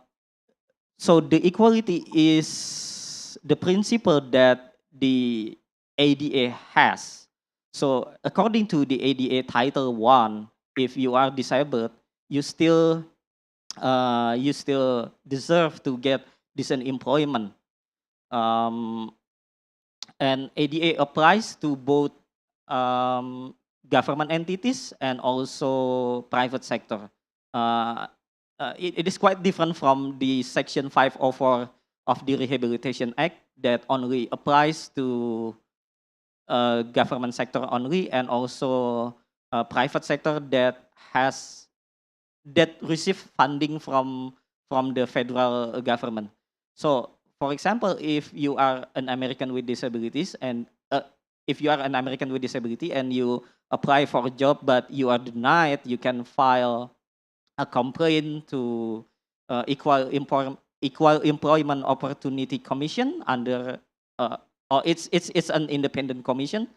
so the equality is the principle that the ADA has. So according to the ADA Title 1, if you are disabled, you still deserve to get decent employment. Um, and ADA applies to both government entities and also private sector. Uh, it is quite different from the Section 504 of the Rehabilitation Act that only applies to government sector only, and also private sector that receive funding from the federal government. So, for example, if you are an American with disabilities and if you are an American with disability and you apply for a job but you are denied, you can file a complaint to Equal Employment Opportunity Commission under, or it's an independent commission,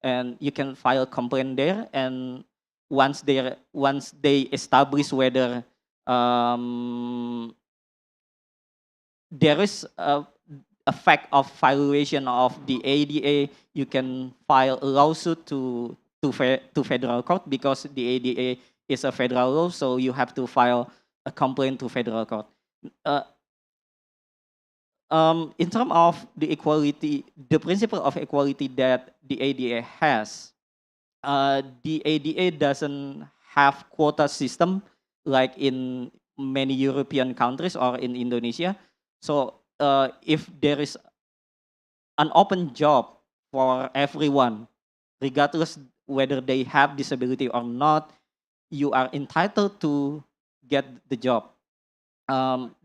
and you can file a complaint there. And once they establish whether there is a fact of violation of the ADA, you can file a lawsuit to federal court, because the ADA is a federal law, so you have to file a complaint to federal court. Uh, in terms of the equality, the principle of equality that the ADA has, the ADA doesn't have quota system like in many European countries or in Indonesia. So if there is an open job for everyone, regardless whether they have disability or not, you are entitled to get the job.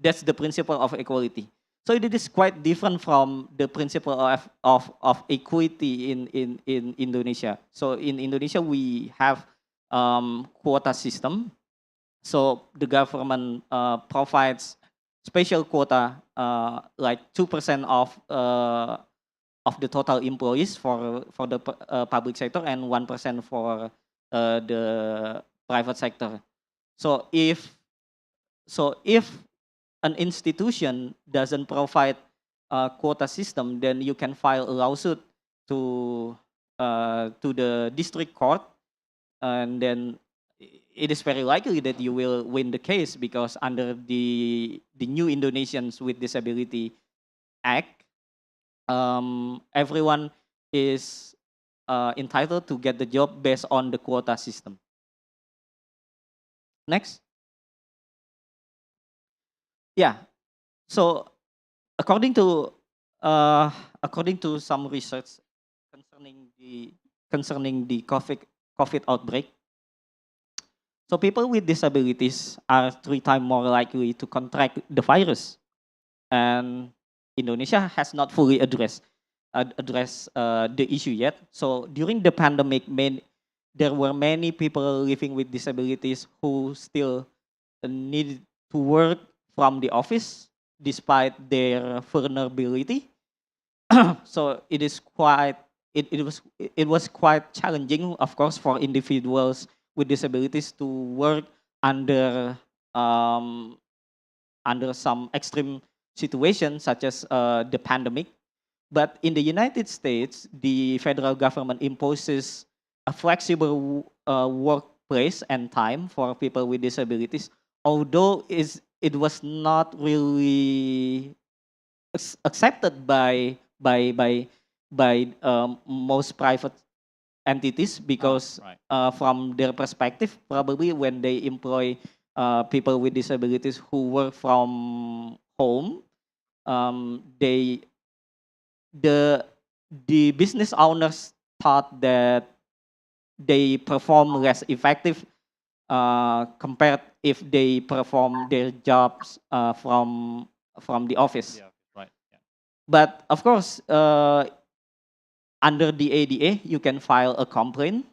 That's the principle of equality. So it is quite different from the principle of equity in Indonesia. So in Indonesia, we have quota system. So the government provides special quota, like 2% of the total employees for the public sector and 1% for the private sector. So if an institution doesn't provide a quota system, then you can file a lawsuit to the district court, and then it is very likely that you will win the case, because under the new Indonesians with Disability Act, everyone is entitled to get the job based on the quota system. Next. Yeah. So according to some research concerning the COVID outbreak, so people with disabilities are 3 times more likely to contract the virus, and Indonesia has not fully addressed the issue yet. So during the pandemic, there were many people living with disabilities who still needed to work from the office despite their vulnerability. So it was quite challenging, of course, for individuals with disabilities to work under some extreme situations such as the pandemic. But in the United States, the federal government imposes a flexible workplace and time for people with disabilities, although it was not really accepted by most private entities, because from their perspective, probably when they employ people with disabilities who work from home, they the business owners thought that they perform less effective compared if they perform their jobs from the office. Yeah, right. Yeah. But of course, under the ADA, you can file a complaint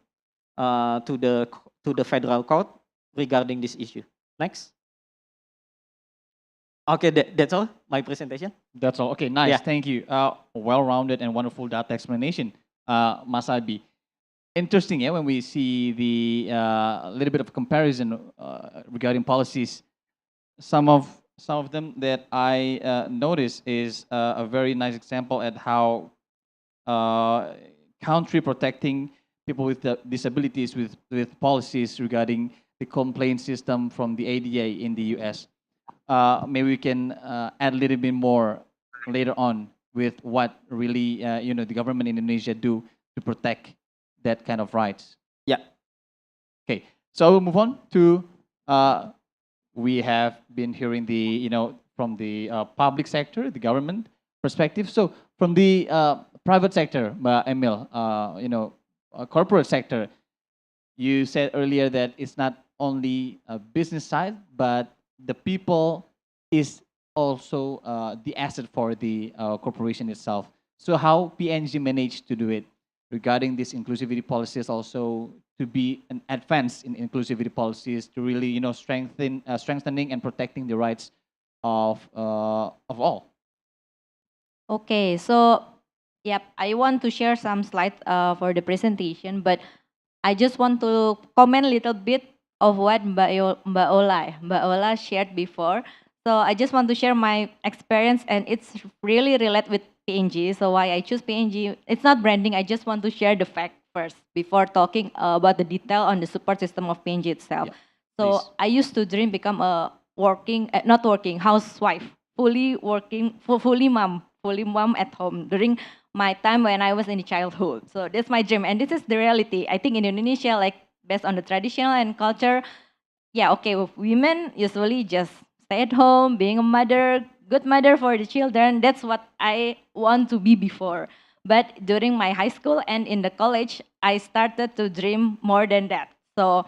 to the federal court regarding this issue. Next. Okay, that's all my presentation. That's all. Okay, nice. Yeah. Thank you. Well-rounded and wonderful data explanation, Mas Abi. Interesting, yeah, when we see the little bit of comparison regarding policies. Some of them that I noticed is a very nice example at how country protecting people with disabilities with policies regarding the complaint system from the ADA in the US. Maybe we can add a little bit more later on with what really the government in Indonesia do to protect that kind of rights. Yeah. Okay, so we'll move on to we have been hearing the from the public sector, the government perspective. So from the private sector, Emil, corporate sector, you said earlier that it's not only a business side, but the people is also the asset for the corporation itself. So how PNG managed to do it? regarding these inclusivity policies also to be an advance in inclusivity policies to really, strengthening and protecting the rights of all. Okay, so yep, I want to share some slides for the presentation, but I just want to comment a little bit of what Mbak Ola shared before. So I just want to share my experience, and it's really relate with PNG. So why I choose PNG? It's not branding. I just want to share the fact first before talking about the detail on the support system of PNG itself. Yeah, so please. I used to dream become a not working housewife, fully working, fully mom at home during my time when I was in the childhood. So that's my dream, and this is the reality. I think in Indonesia, like based on the traditional and culture, yeah, okay, women usually just stay at home, being a mother, good mother for the children. That's what I want to be before. But during my high school and in the college, I started to dream more than that. So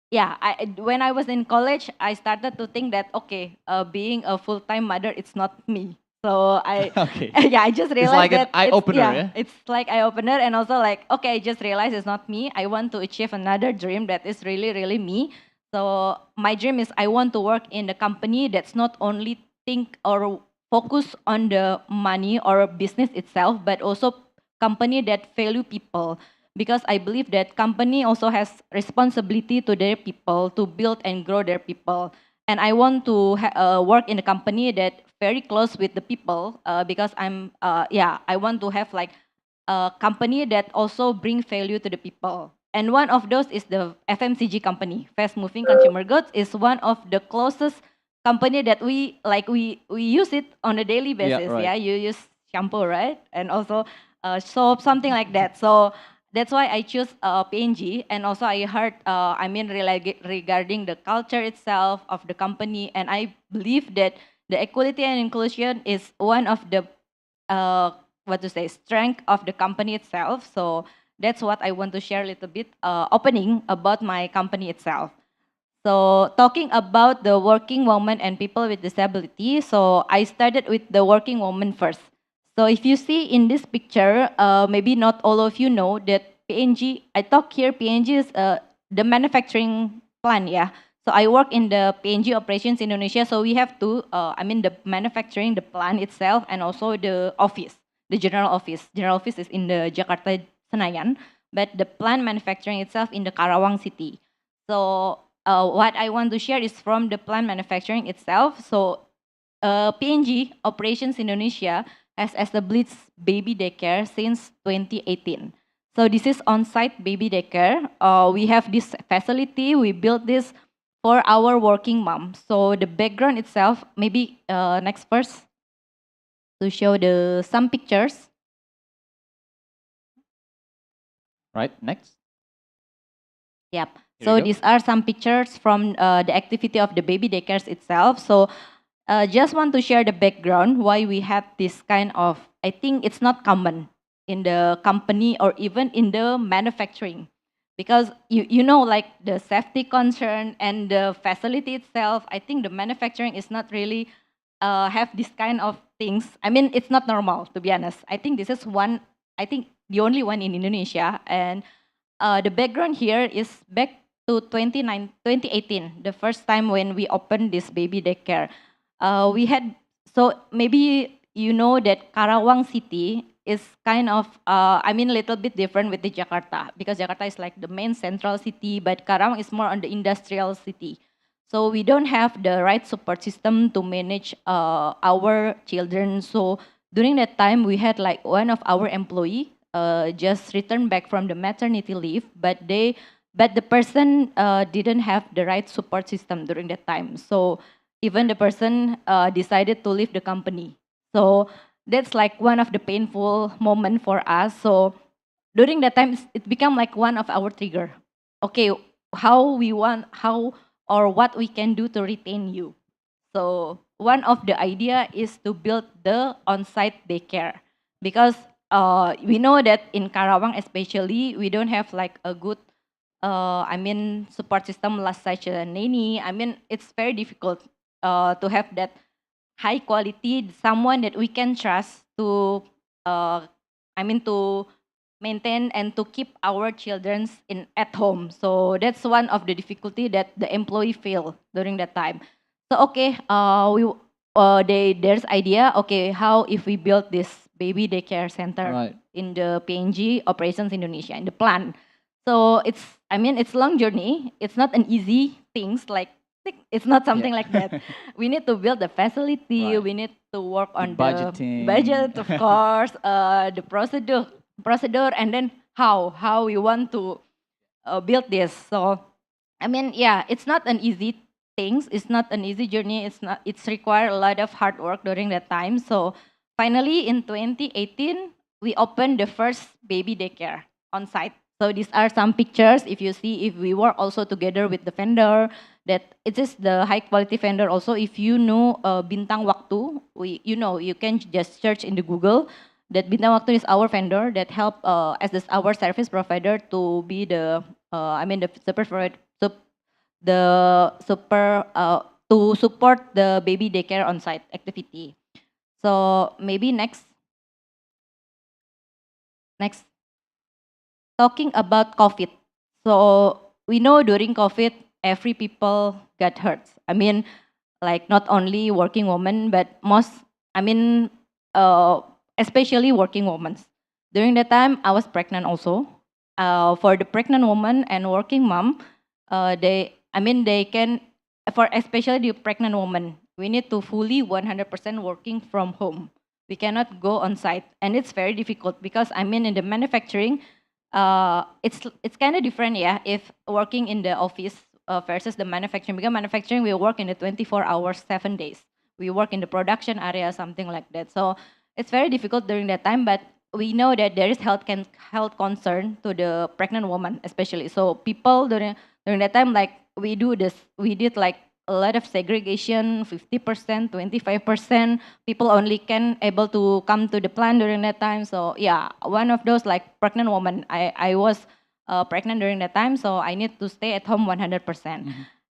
yeah, when I was in college, I started to think that okay, being a full-time mother, it's not me. So I, Okay. yeah, I just It's realized like an that eye-opener, yeah? it's like eye opener, and also like okay, I just realized it's not me. I want to achieve another dream that is really really me. So my dream is I want to work in the company that's not only think or focus on the money or business itself, but also company that value people, because I believe that company also has responsibility to their people to build and grow their people. And I want to work in a company that very close with the people because I want to have like a company that also bring value to the people. And one of those is the FMCG company, fast moving consumer goods, is one of the closest company that we use it on a daily Yeah, basis. right. Yeah, you use shampoo, right? And also soap, something like that. So that's why I choose PNG. And also I heard, regarding the culture itself of the company, and I believe that the equality and inclusion is one of the strength of the company itself. So that's what I want to share a little bit opening about my company itself. So talking about the working woman and people with disability, so I started with the working woman first. So if you see in this picture, maybe not all of you know that PNG, I talk here, PNG is the manufacturing plant, yeah. So I work in the PNG operations Indonesia, so we have to, the manufacturing, the plant itself, and also the office, the general office. General office is in the Jakarta Senayan, but the plant manufacturing itself in the Karawang city. So what I want to share is from the plant manufacturing itself. So PNG Operations Indonesia has established baby daycare since 2018. So this is on-site baby daycare. We have this facility. We built this for our working moms. So the background itself, maybe next first to show some pictures. Right, next. Yep. Here So you go. these are some pictures from the activity of the baby daycares itself. So just want to share the background why we have this kind of, I think it's not common in the company or even in the manufacturing. Because you know, like the safety concern and the facility itself, I think the manufacturing is not really have this kind of things. I mean, it's not normal, to be honest. I think this is one, I think the only one in Indonesia. And the background here is back to 2018, the first time when we opened this baby daycare. We had, so maybe you know that Karawang city is kind of, a little bit different with the Jakarta, because Jakarta is like the main central city, but Karawang is more on the industrial city. So we don't have the right support system to manage our children. So during that time, we had like one of our employee just returned back from the maternity leave, but the person didn't have the right support system during that time. So even the person decided to leave the company. So that's like one of the painful moment for us. So during that time, it became like one of our trigger. Okay, how or what we can do to retain you. So one of the idea is to build the on-site daycare, because we know that in Karawang especially, we don't have like a good support system such a nanny. It's very difficult to have that high quality, someone that we can trust to, to maintain and to keep our children in at home. So that's one of the difficulty that the employee feel during that time. So okay, there's idea. Okay, how if we build this baby daycare center Right. in the PNG operations Indonesia in the plan. So it's I mean it's long journey. It's not an easy things like it's not something like that. We need to build the facility. Right. We need to work The on budgeting. budget, of course, the procedure, and then how we want to build this. So, I mean, yeah, it's not an easy things. It's not an easy journey. It's not. It's required a lot of hard work during that time. So, finally, in 2018, we opened the first baby daycare on site. So these are some pictures. If you see, if we work also together with the vendor, that it is the high quality vendor. Also, if you know Bintang Waktu, you can just search in the Google that Bintang Waktu is our vendor that help as this our service provider to be the the super to support the baby daycare on site activity. So maybe next talking about COVID. So we know during COVID, every people got hurt. I mean, like not only working women, but uh, especially working women. During that time, I was pregnant also. For the pregnant woman and working mom, they can, for especially the pregnant woman, we need to fully 100% working from home. We cannot go on site, and it's very difficult because in the manufacturing, it's kind of different, yeah. If working in the office versus the manufacturing, because manufacturing we work in the 24 hours, 7 days. We work in the production area, something like that. So it's very difficult during that time, but we know that there is health concern to the pregnant woman, especially. So people during that time, like we did like a lot of segregation, 50%, 25%. People only can able to come to the plant during that time. So yeah, one of those like pregnant woman. I was pregnant during that time, so I need to stay at home 100%.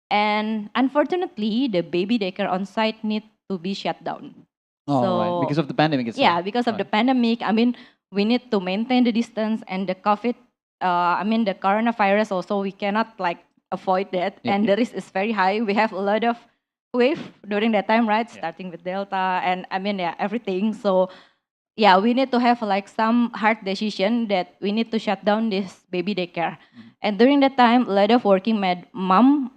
And unfortunately, the baby daycare on site need to be shut down. Oh, So right. Because of the pandemic itself. yeah, because of the pandemic, we need to maintain the distance and the COVID, the coronavirus also, we cannot like avoid that. Yeah, And yeah. the risk is very high. We have a lot of wave during that time, right? Yeah. Starting with Delta and everything. So yeah, we need to have like some hard decision that we need to shut down this baby daycare. And during that time, a lot of working mom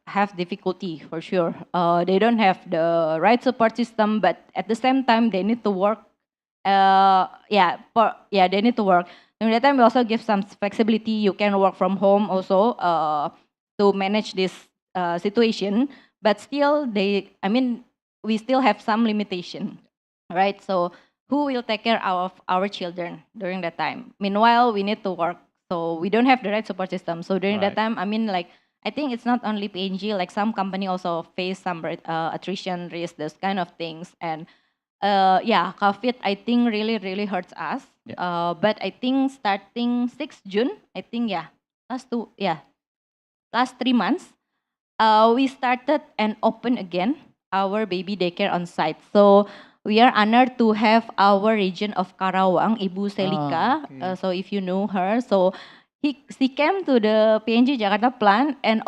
have difficulty for sure. They don't have the right support system, but at the same time, they need to work. They need to work. During that time, we also give some flexibility. You can work from home also to manage this situation. But still, we still have some limitation, right? So who will take care of our children during that time? Meanwhile, we need to work. So we don't have the right support system. So during that Right. time, I think it's not only PNG, like some company also face some attrition risk, those kind of things. And COVID, I think really hurts us. Yeah. But I think starting 6th June, I think, last 3 months, we started and open again our baby daycare on site. So we are honored to have our region of Karawang, Ibu Selika. okay. So if you know her, so she came to the PNG Jakarta plant and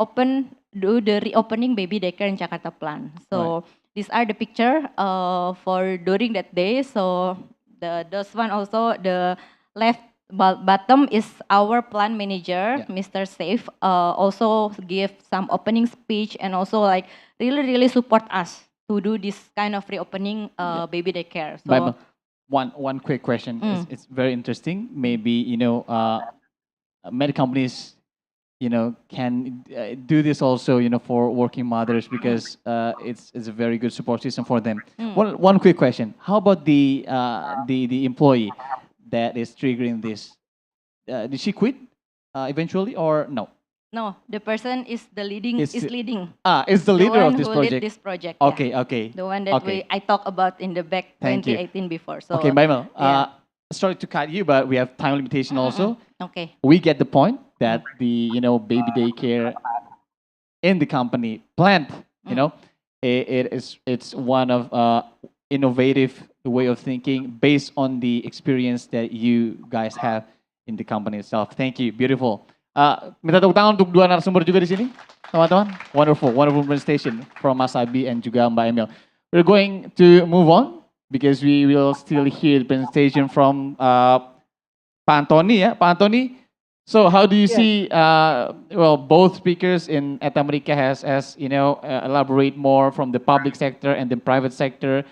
do the reopening baby daycare in Jakarta plant. So these are the picture for during that day. So those one also, the left bottom is our plant manager, Yeah. Mr. Safe. Also give some opening speech and also like really support us to do this kind of reopening baby daycare. So Bible. One quick question. It's very interesting. Maybe many companies can do this also for working mothers because it's a very good support system for them. One quick question. How about the employee that is triggering this? Did she quit eventually or no? no, the person is leading. It's the- Leading. It's the The leader one of this who lead project. this project. Yeah. Okay. The one that Okay. I talked about in the back Thank you. 2018 before. So Okay, Maimel. yeah. Sorry to cut you, but we have time limitation also. Okay. We get the point that the baby daycare in the company plant, it's one of innovative way of thinking based on the experience that you guys have in the company itself. Thank you, beautiful. Minta tepuk tangan untuk dua narasumber juga di sini, teman-teman. Wonderful, wonderful presentation from Mas Abi and juga Mbak Emil. We're going to move on because we will still hear the presentation from Pak Antoni ya, Pak Antoni. So how do you see, well, both speakers in at America has elaborate more from the public sector and the private sector.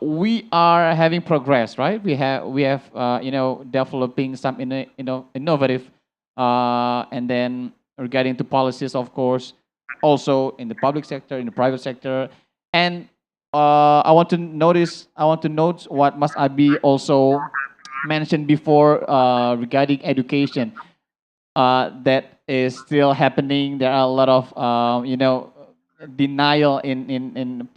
We are having progress, right? We have developing some innovative, and then regarding to policies, of course, also in the public sector, in the private sector, and I want to note what Mas Abi also mentioned before regarding education that is still happening. There are a lot of denial in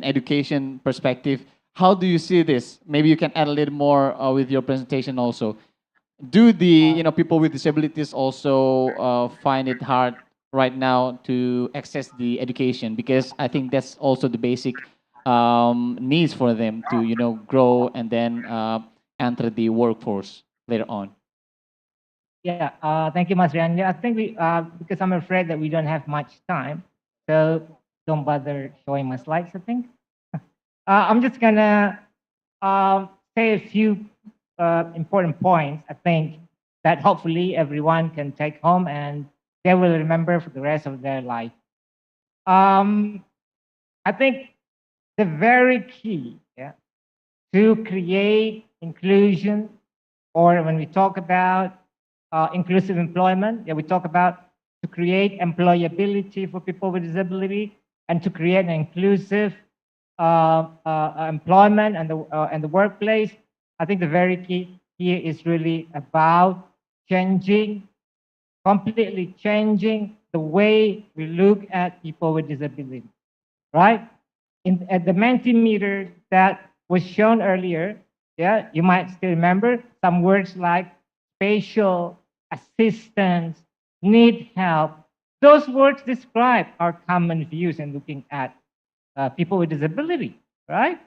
education perspective. How do you see this? Maybe you can add a little more with your presentation also. Do the people with disabilities also find it hard right now to access the education? Because I think that's also the basic needs for them to grow and then enter the workforce later on. Yeah, thank you, Mas Rian. Yeah, I think because I'm afraid that we don't have much time, so don't bother showing my slides, I think. I'm just gonna say a few important points, I think, that hopefully everyone can take home and they will remember for the rest of their life. I think the very key to create inclusion, or when we talk about inclusive employment, we talk about to create employability for people with disability and to create an inclusive employment and the workplace. I think the very key here is really about completely changing the way we look at people with disability, right? At the Mentimeter that was shown earlier, you might still remember some words like spatial, assistance, need help. Those words describe our common views in looking at people with disability, right?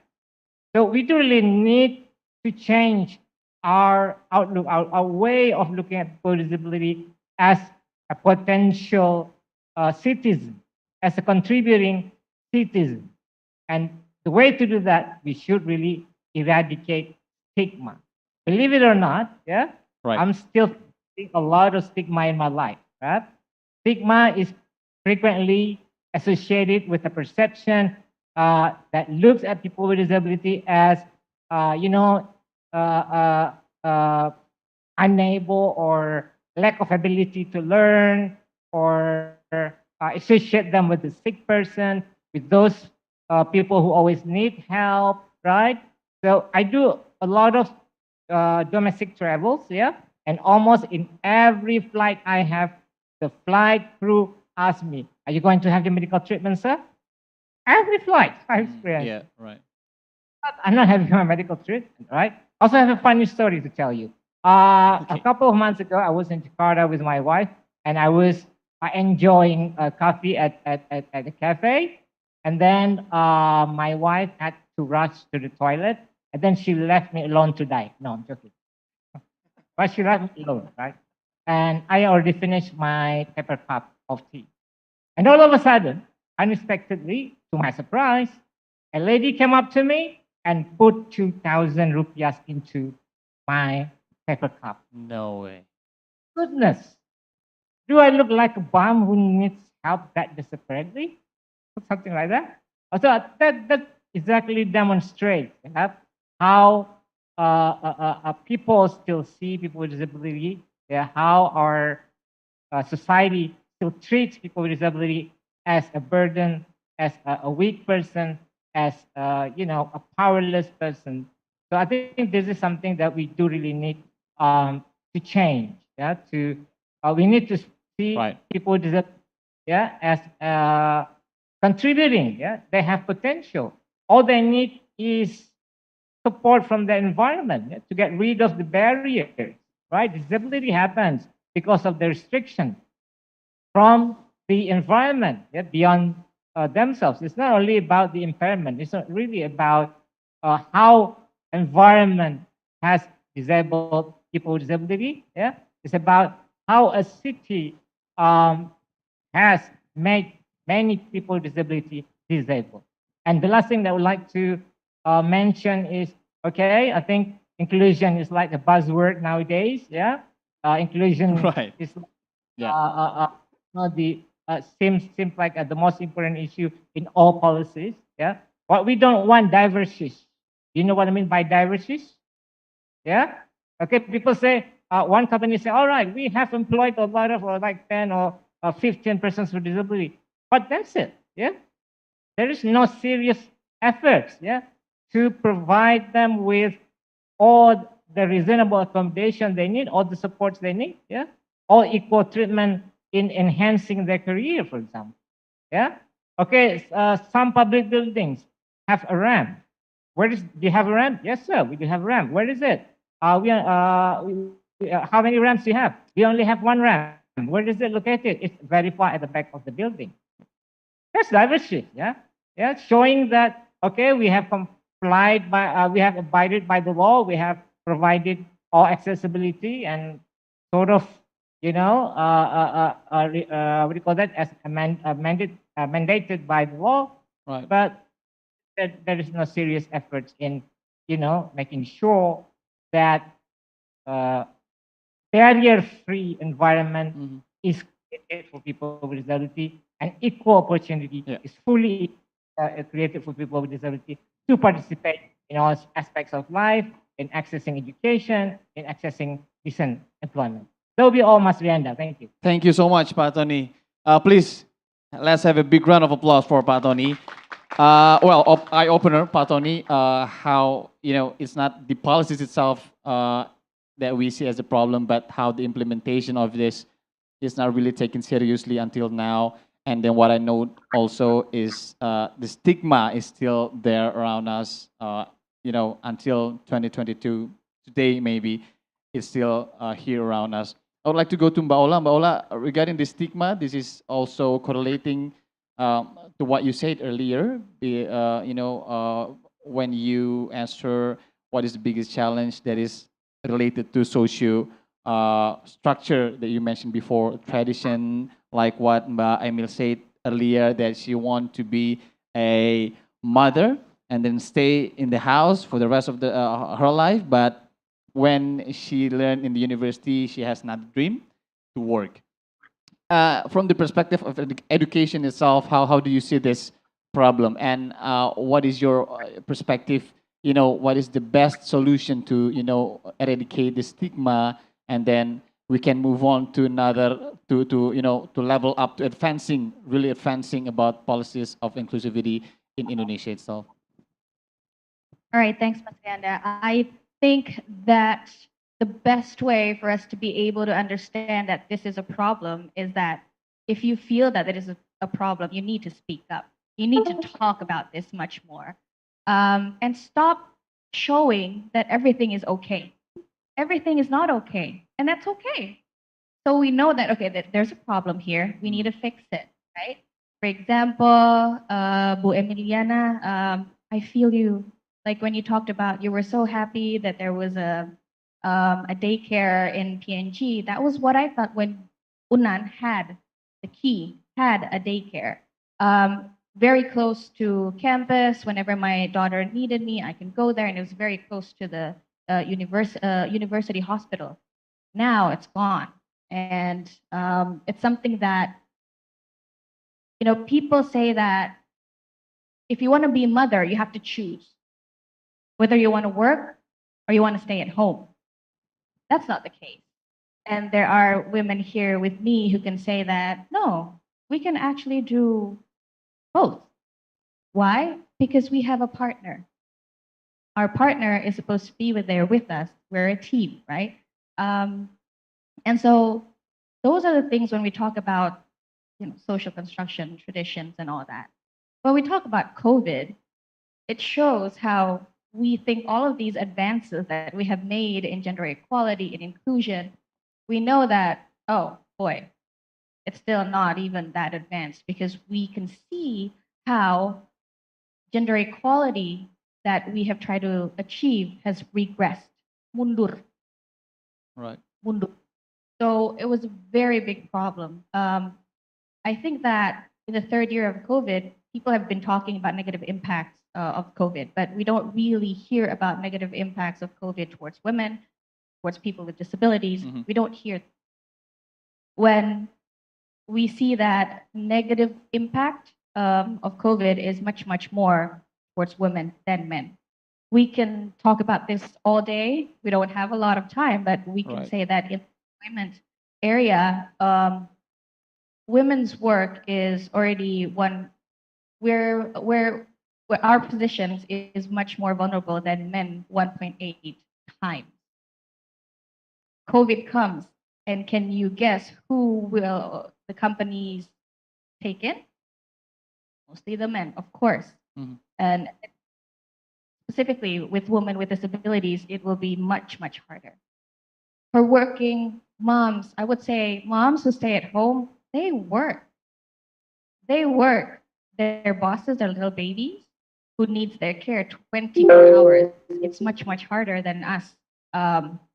So we do really need to change our outlook, our way of looking at people with disability as a potential citizen, as a contributing citizen. And the way to do that, we should really eradicate stigma. Believe it or not, Right. I'm still feeling a lot of stigma in my life, right? Stigma is frequently associated with a perception that looks at people with disability as, unable or lack of ability to learn, or associate them with the sick person, with those people who always need help, right? So I do a lot of domestic travels, and almost in every flight I have, the flight crew asks me, "Are you going to have the medical treatment, sir?" Every flight I experience. Yeah, right. I'm not having my medical treatment, right? Also, I have a funny story to tell you. A couple of months ago, I was in Jakarta with my wife, and I was enjoying coffee at a cafe. And then my wife had to rush to the toilet, and then she left me alone to die. No, I'm joking. But she left me alone, right? And I already finished my paper cup of tea. And all of a sudden, unexpectedly, to my surprise, a lady came up to me and put 2,000 rupiahs into my paper cup. No way. Goodness. Do I look like a bum who needs help that desperately? Something like that. So that exactly demonstrates how people still see people with disability, how our society still treats people with disability as a burden, as a weak person, as a powerless person. So I think this is something that we do really need to change. We need to see people with disability as contributing. They have potential. All they need is support from the environment to get rid of the barriers. Right? Disability happens because of the restriction from the environment beyond themselves. It's not only about the impairment. It's not really about how environment has disabled people with disability. Yeah, it's about how a city has made many people with disability disabled. And the last thing that I would like to mention is, okay, I think inclusion is like a buzzword nowadays. Yeah, inclusion Right. is Yeah. not the seems like the most important issue in all policies. Yeah, but we don't want diverses. You know what I mean by diverses? Yeah. Okay. People say one company say, all right, we have employed a lot of like 10 or 15 persons with disability, but that's it. Yeah. There is no serious efforts. Yeah, to provide them with all the reasonable accommodation they need, all the supports they need. Yeah, all equal treatment in enhancing their career, for example. Yeah. Okay. Some public buildings have a ramp. Do you have a ramp? Yes, sir. We do have a ramp. Where is it? How many ramps do you have? We only have one ramp. Where is it located? It's very far at the back of the building. That's diversity. Yeah. Yeah. Showing that, okay, we have complied by, we have abided by the law. We have provided all accessibility and sort of, what do you call that? As mandated by the law. Right. But there is no serious efforts in, making sure that barrier-free environment Mhm. is created for people with disability, and equal opportunity Yeah. is fully created for people with disability to participate in all aspects of life, in accessing education, in accessing decent employment. That will be all, Mas Rianda. Thank you. Thank you so much, Pak Tony. Please, let's have a big round of applause for Pak Tony. Eye opener, Pak Tony. How it's not the policies itself that we see as a problem, but how the implementation of this is not really taken seriously until now. And then what I know also is the stigma is still there around us. Until 2022, today maybe, it's still here around us. I would like to go to Mbak Ola. Mbak Ola, regarding the stigma, this is also correlating to what you said earlier. When you answer what is the biggest challenge that is related to socio structure that you mentioned before, tradition, like what Mbak Emil said earlier, that she want to be a mother and then stay in the house for the rest of her life, but when she learned in the university, she has another dream to work. From the perspective of education itself, how do you see this problem? And what is your perspective? What is the best solution to, eradicate the stigma, and then we can move on to another, to level up to really advancing about policies of inclusivity in Indonesia itself. All right, thanks, Ms. Ganda. I think that the best way for us to be able to understand that this is a problem is that if you feel that it is a problem, you need to speak up. You need to talk about this much more. And stop showing that everything is okay. Everything is not okay, and that's okay. So we know that, okay, that there's a problem here. We need to fix it, right? For example, Bu Emiliana, I feel you. Like when you talked about, you were so happy that there was a daycare in PNG. That was what I thought when Unan had a daycare. Very close to campus. Whenever my daughter needed me, I can go there, and it was very close to the university hospital. Now it's gone, and it's something that people say that if you want to be a mother, you have to choose whether you want to work or you want to stay at home. That's not the case. And there are women here with me who can say that, no, we can actually do both. Why? Because we have a partner. Our partner is supposed to be there with us. We're a team, right? And so those are the things when we talk about social construction, traditions, and all that. When we talk about COVID, it shows how we think all of these advances that we have made in gender equality and inclusion, we know that, oh boy, it's still not even that advanced, because we can see how gender equality that we have tried to achieve has regressed, mundur. Right. mundur. So it was a very big problem. I think that in the third year of COVID, people have been talking about negative impacts of COVID, but we don't really hear about negative impacts of COVID towards women, towards people with disabilities. Mhm. We don't hear when we see that negative impact of COVID is much, much more towards women than men. We can talk about this all day. We don't have a lot of time, but we can Right. say that in the employment area, women's work is already one where our positions is much more vulnerable than men 1.8 times. COVID comes, and can you guess who will the companies take in? Mostly the men, of course. Mhm. And specifically with women with disabilities, it will be much, much harder. For working moms, I would say moms who stay at home, they work. They work. Their bosses are little babies who needs their care 24 hours. It's much, much harder than us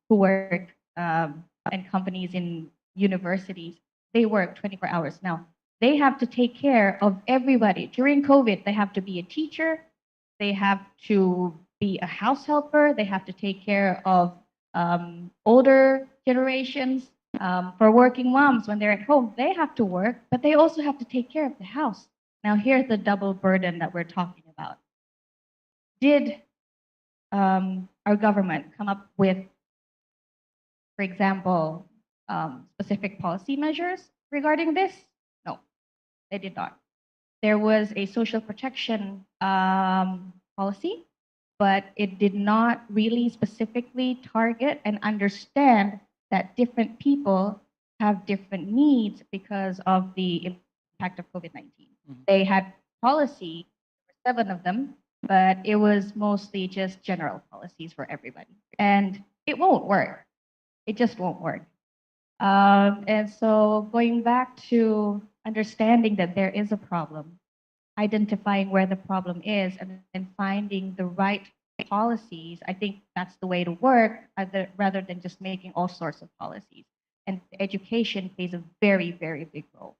who work in companies in universities. They work 24 hours. Now, they have to take care of everybody. During COVID, they have to be a teacher. They have to be a house helper. They have to take care of older generations. For working moms, when they're at home, they have to work, but they also have to take care of the house. Now, here's the double burden that we're talking about. Did our government come up with, for example, specific policy measures regarding this? No, they did not. There was a social protection policy, but it did not really specifically target and understand that different people have different needs because of the impact of COVID-19. They had policy, 7 of them, but it was mostly just general policies for everybody. And it won't work. It just won't work. And so going back to understanding that there is a problem, identifying where the problem is, and then finding the right policies, I think that's the way to work rather than just making all sorts of policies. And education plays a very, very big role.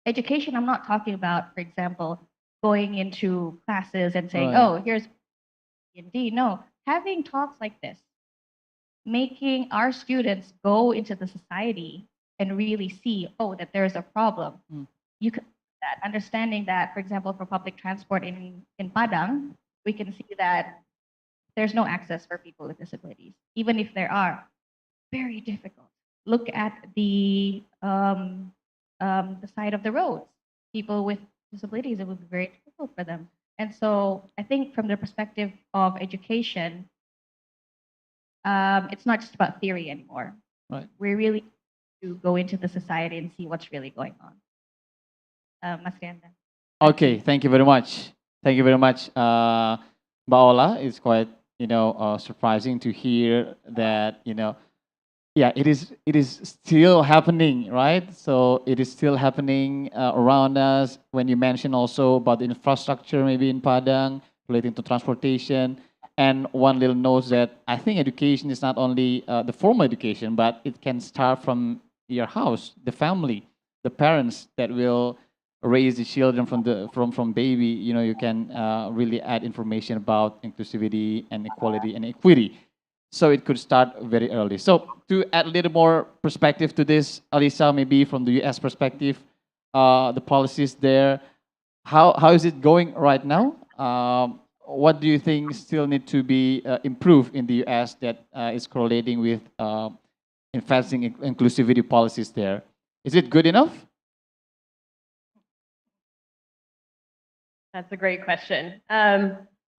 Education, I'm not talking about, for example, going into classes and saying, Right. oh, here's D. No, having talks like this, making our students go into the society and really see, oh, that there's a problem. You can that understanding that, for example, for public transport in Padang, we can see that there's no access for people with disabilities. Even if there are, very difficult. Look at the side of the roads. People with disabilities, it would be very difficult for them. And so I think from the perspective of education, it's not just about theory anymore. Right. We really need to go into the society and see what's really going on. Mas Rianda. Okay, thank you very much. Thank you very much, Baola. It's quite surprising to hear that yeah, it is still happening, right? So it is still happening around us. When you mentioned also about the infrastructure, maybe in Padang relating to transportation, and one little knows that I think education is not only the formal education, but it can start from your house, the family, the parents that will raise the children from baby. You can really add information about inclusivity and equality and equity, so it could start very early. So to add a little more perspective to this, Alisa, maybe from the US perspective, the policies there, how is it going right now? What do you think still need to be improved in the US that is correlating with advancing inclusivity policies there? Is it good enough? That's a great question. As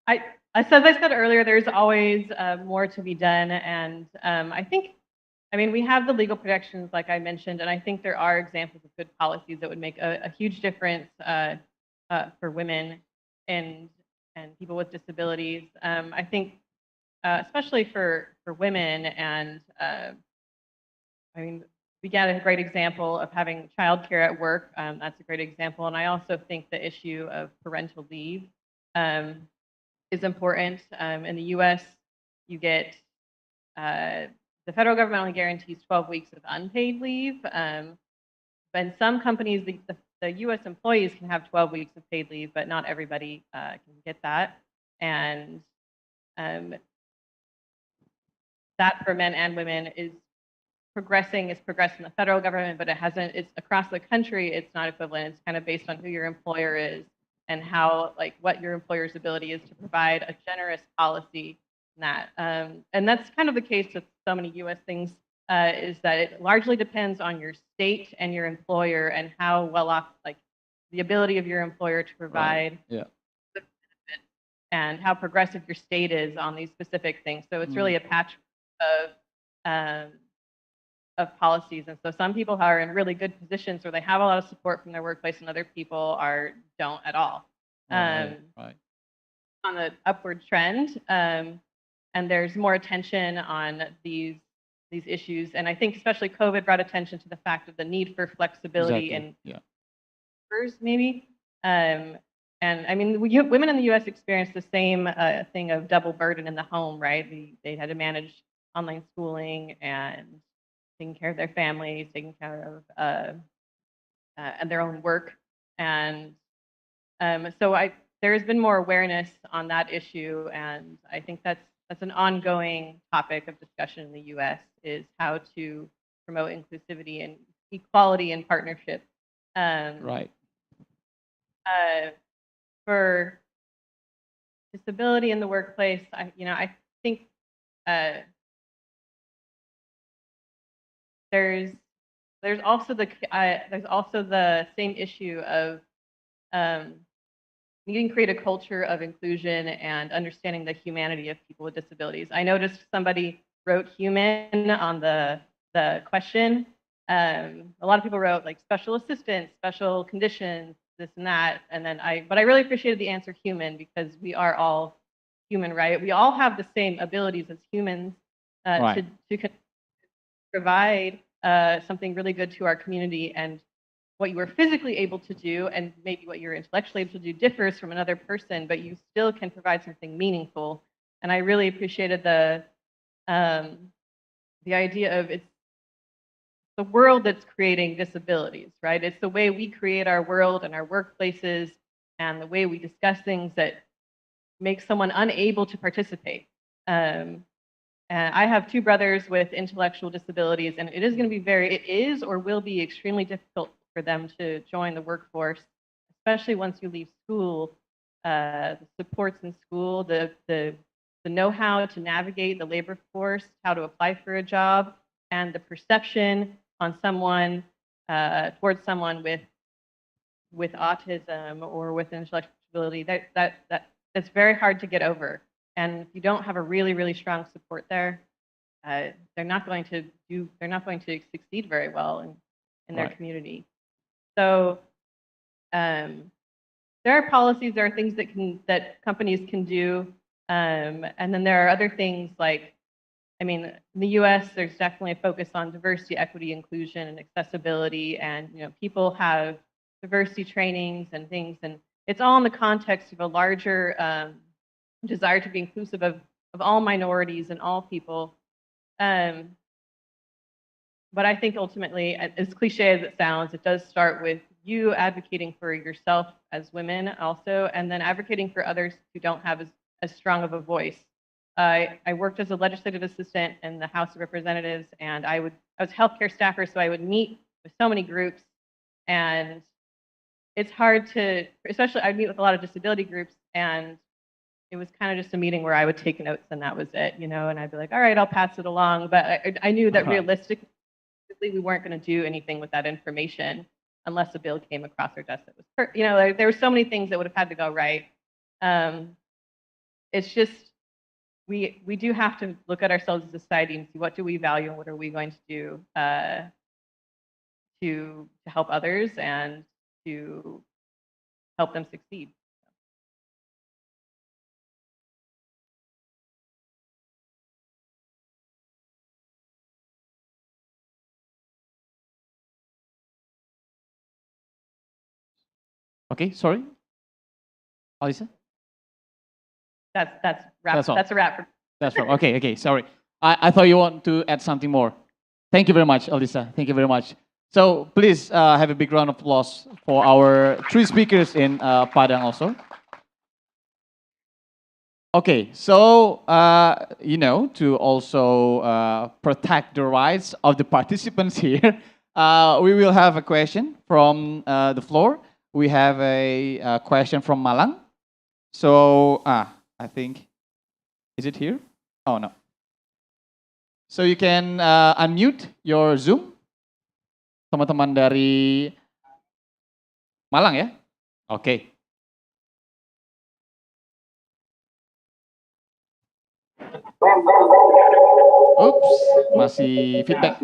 I said earlier, there's always more to be done, and I mean, we have the legal protections, like I mentioned, and I think there are examples of good policies that would make a huge difference for women and people with disabilities. I think, especially for women, and I mean, we got a great example of having childcare at work. That's a great example, and I also think the issue of parental leave is important. In the U.S., you get the federal government only guarantees 12 weeks of unpaid leave. But in some companies, the U.S. employees can have 12 weeks of paid leave, but not everybody can get that. And that for men and women is progressing. It's progressed in the federal government, but it hasn't. It's across the country. It's not equivalent. It's kind of based on who your employer is and how, like, what your employer's ability is to provide a generous policy in that. And that's kind of the case with so many U.S. things. Is that it largely depends on your state and your employer and how well off, like, the ability of your employer to provide. Yeah. And how progressive your state is on these specific things. So it's really a patch of policies. And so some people are in really good positions where they have a lot of support from their workplace, and other people don't at all. Right. On the upward trend, and there's more attention on these issues. And I think especially COVID brought attention to the fact of the need for flexibility and maybe. And I mean, women in the U.S. experience the same thing of double burden in the home, right? They had to manage online schooling and taking care of their families, taking care of and their own work. And so there has been more awareness on that issue, and I think that's an ongoing topic of discussion in the U.S. is how to promote inclusivity and equality and partnership. Right. For disability in the workplace, I think there's also the same issue of needing to create a culture of inclusion and understanding the humanity of people with disabilities. I noticed somebody wrote human on the question. A lot of people wrote like special assistance, special conditions, this and that, and then but I really appreciated the answer human, because we are all human, right? We all have the same abilities as humans to provide something really good to our community. And what you are physically able to do and maybe what you're intellectually able to do differs from another person, but you still can provide something meaningful. And I really appreciated the idea of it's the world that's creating disabilities, right? It's the way we create our world and our workplaces and the way we discuss things that make someone unable to participate. And I have two brothers with intellectual disabilities, and it is or will be extremely difficult for them to join the workforce, especially once you leave school. The supports in school, the know-how to navigate the labor force, how to apply for a job, and the perception on someone towards someone with autism or with intellectual disability, that's very hard to get over. And if you don't have a really, really strong support there, they're not going to succeed very well in their community. So there are policies, there are things that companies can do, and then there are other things like, I mean, in the U.S., there's definitely a focus on diversity, equity, inclusion, and accessibility, and people have diversity trainings and things, and it's all in the context of a larger desire to be inclusive of all minorities and all people. But I think ultimately, as cliche as it sounds, it does start with you advocating for yourself as women also, and then advocating for others who don't have as strong of a voice. I worked as a legislative assistant in the House of Representatives, and I was a healthcare staffer, so I would meet with so many groups, and it's hard to, especially I'd meet with a lot of disability groups, and it was kind of just a meeting where I would take notes and that was it, and I'd be like, all right, I'll pass it along. But I knew that realistically, we weren't going to do anything with that information unless a bill came across our desk that was, there were so many things that would have had to go right. It's just, we do have to look at ourselves as a society and see what do we value and what are we going to do to help others and to help them succeed. Okay, sorry. Alisa? That's wrap. That's all. That's a wrap. That's right. Okay, sorry. I thought you want to add something more. Thank you very much, Elisa. Thank you very much. So please have a big round of applause for our three speakers in Padang also. Okay, so to also protect the rights of the participants here, we will have a question from the floor. We have a question from Malang. So I think, is it here? Oh no. So you can unmute your Zoom, teman-teman dari Malang ya. Oke. Oops, masih feedback.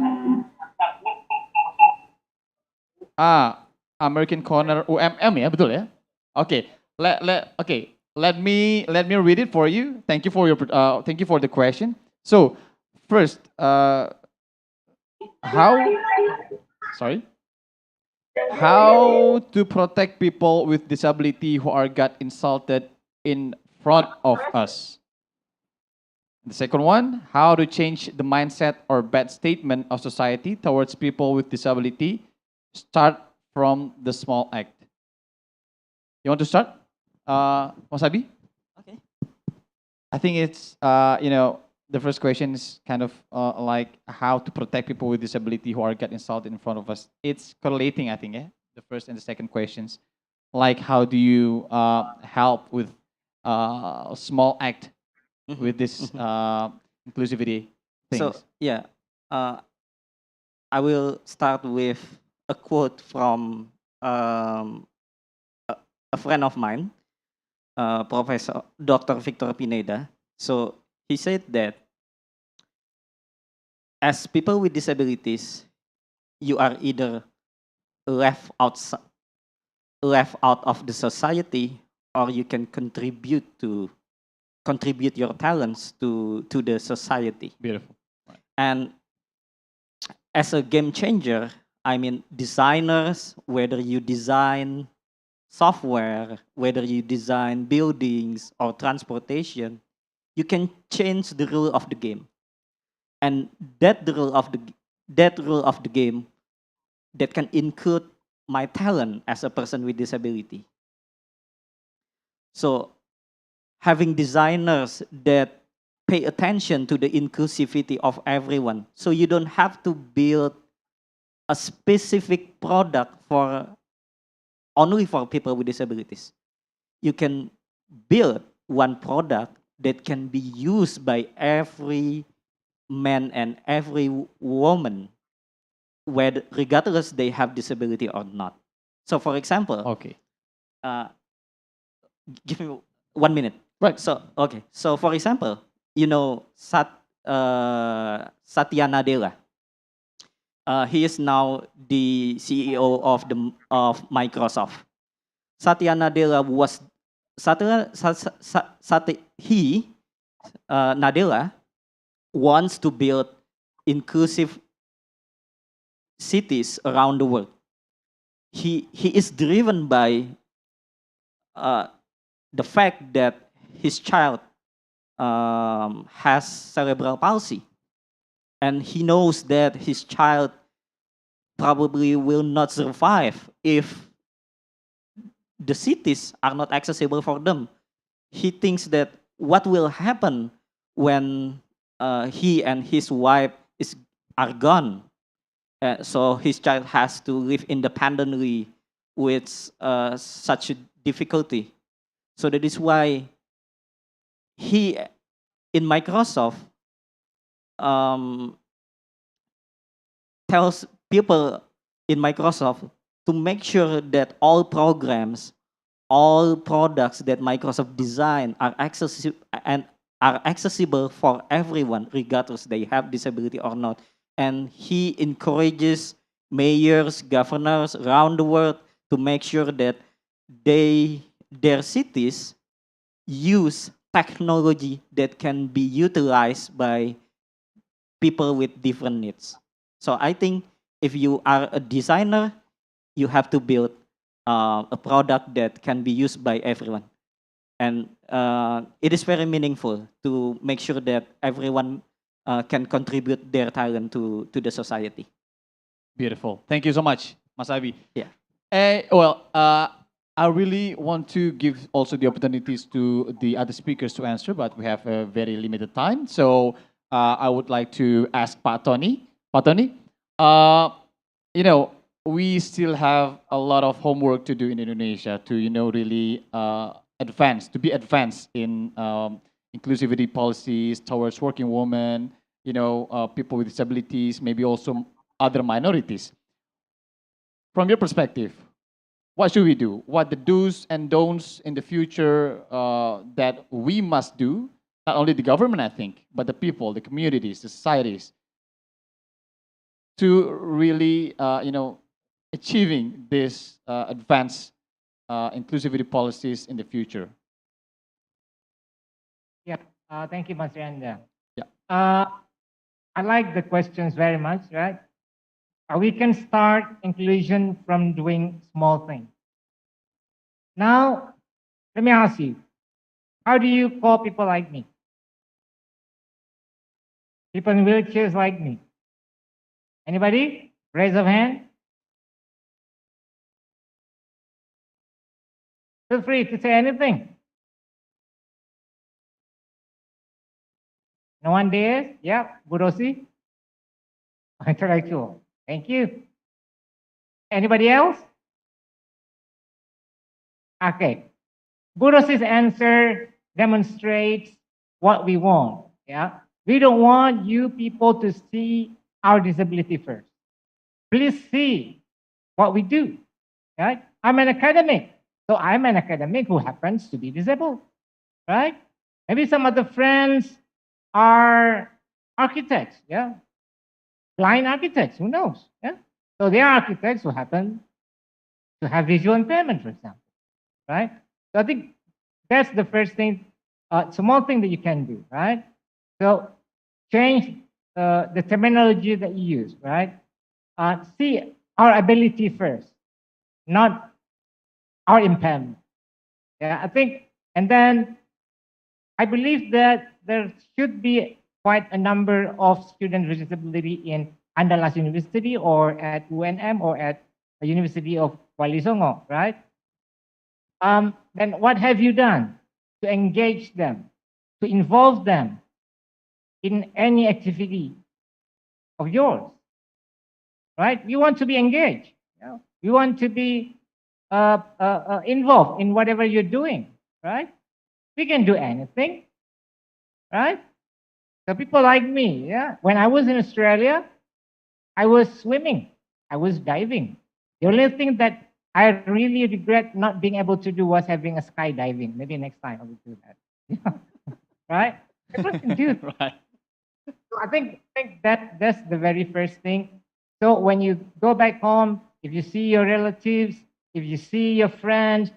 American Corner UMM ya, betul ya? Oke. Let me read it for you. Thank you for the question. So, first, how to protect people with disability who got insulted in front of us? The second one, how to change the mindset or bad statement of society towards people with disability. Start from the small act. You want to start, Mas Abi? Okay. I think it's the first question is kind of like how to protect people with disability who get insulted in front of us. It's correlating, I think, the first and the second questions. Like how do you help with small act with this inclusivity things? So yeah, I will start with a quote from a friend of mine, Professor Dr. Victor Pineda. So he said that as people with disabilities, you are either left out of the society, or you can contribute your talents to the society. Beautiful. Right. And as a game changer, I mean, designers, whether you design software, whether you design buildings or transportation, you can change the rule of the game. And that rule of the game that can include my talent as a person with disability. So having designers that pay attention to the inclusivity of everyone. So you don't have to build a specific product only for people with disabilities. You can build one product that can be used by every man and every woman, regardless they have disability or not. So for example, Okay. Give me 1 minute. Right. So okay. So for example, Satya Nadella. He is now the CEO of Microsoft. Satya Nadella Nadella wants to build inclusive cities around the world. He is driven by the fact that his child has cerebral palsy, and he knows that his child probably will not survive if the cities are not accessible for them. He thinks that what will happen when he and his wife are gone. So his child has to live independently with such a difficulty. So that is why he, in Microsoft, tells people in Microsoft to make sure that all programs, all products that Microsoft design are accessible for everyone, regardless they have disability or not. And he encourages mayors, governors around the world to make sure that their cities use technology that can be utilized by people with different needs. So I think if you are a designer, you have to build a product that can be used by everyone. And it is very meaningful to make sure that everyone can contribute their talent to the society. Beautiful. Thank you so much, Mas Abi. Yeah. I really want to give also the opportunities to the other speakers to answer, but we have a very limited time. So I would like to ask Pak Tony. Pak Tony, you know, we still have a lot of homework to do in Indonesia to, really to be advanced in inclusivity policies towards working women, people with disabilities, maybe also other minorities. From your perspective, what should we do? What the do's and don'ts in the future that we must do? Not only the government, I think, but the people, the communities, the societies, to really, achieving this advanced inclusivity policies in the future. Yeah, thank you, Mas Rianda. Yeah. I like the questions very much, right? We can start inclusion from doing small things. Now, let me ask you, how do you call people like me? People in wheelchairs like me? Anybody? Raise of hand. Feel free to say anything. No one dares? Yeah, Bu Rosi? Intellectual. Thank you. Anybody else? Okay. Bu Rosi's answer demonstrates what we want. Yeah. We don't want you people to see our disability first. Please see what we do. Right? I'm an academic. So I'm an academic who happens to be disabled. Right? Maybe some other friends are architects. Yeah. Blind architects, who knows? Yeah. So they are architects who happen to have visual impairment, for example. Right? So I think that's the first thing, small thing that you can do, right? So change the terminology that you use, right? See our ability first, not our impairment. Yeah, I think, and then I believe that there should be quite a number of students with disability in Andalas University or at UNM or at the University of Wali Songo, right? Then what have you done to engage them, to involve them in any activity of yours, right? We want to be engaged. You know? We want to be involved in whatever you're doing, right? We can do anything, right? So people like me, yeah. When I was in Australia, I was swimming, I was diving. The only thing that I really regret not being able to do was having a skydiving. Maybe next time I will do that. Right? Everyone can do it. Right. So I think that's the very first thing. So when you go back home, if you see your relatives, if you see your friends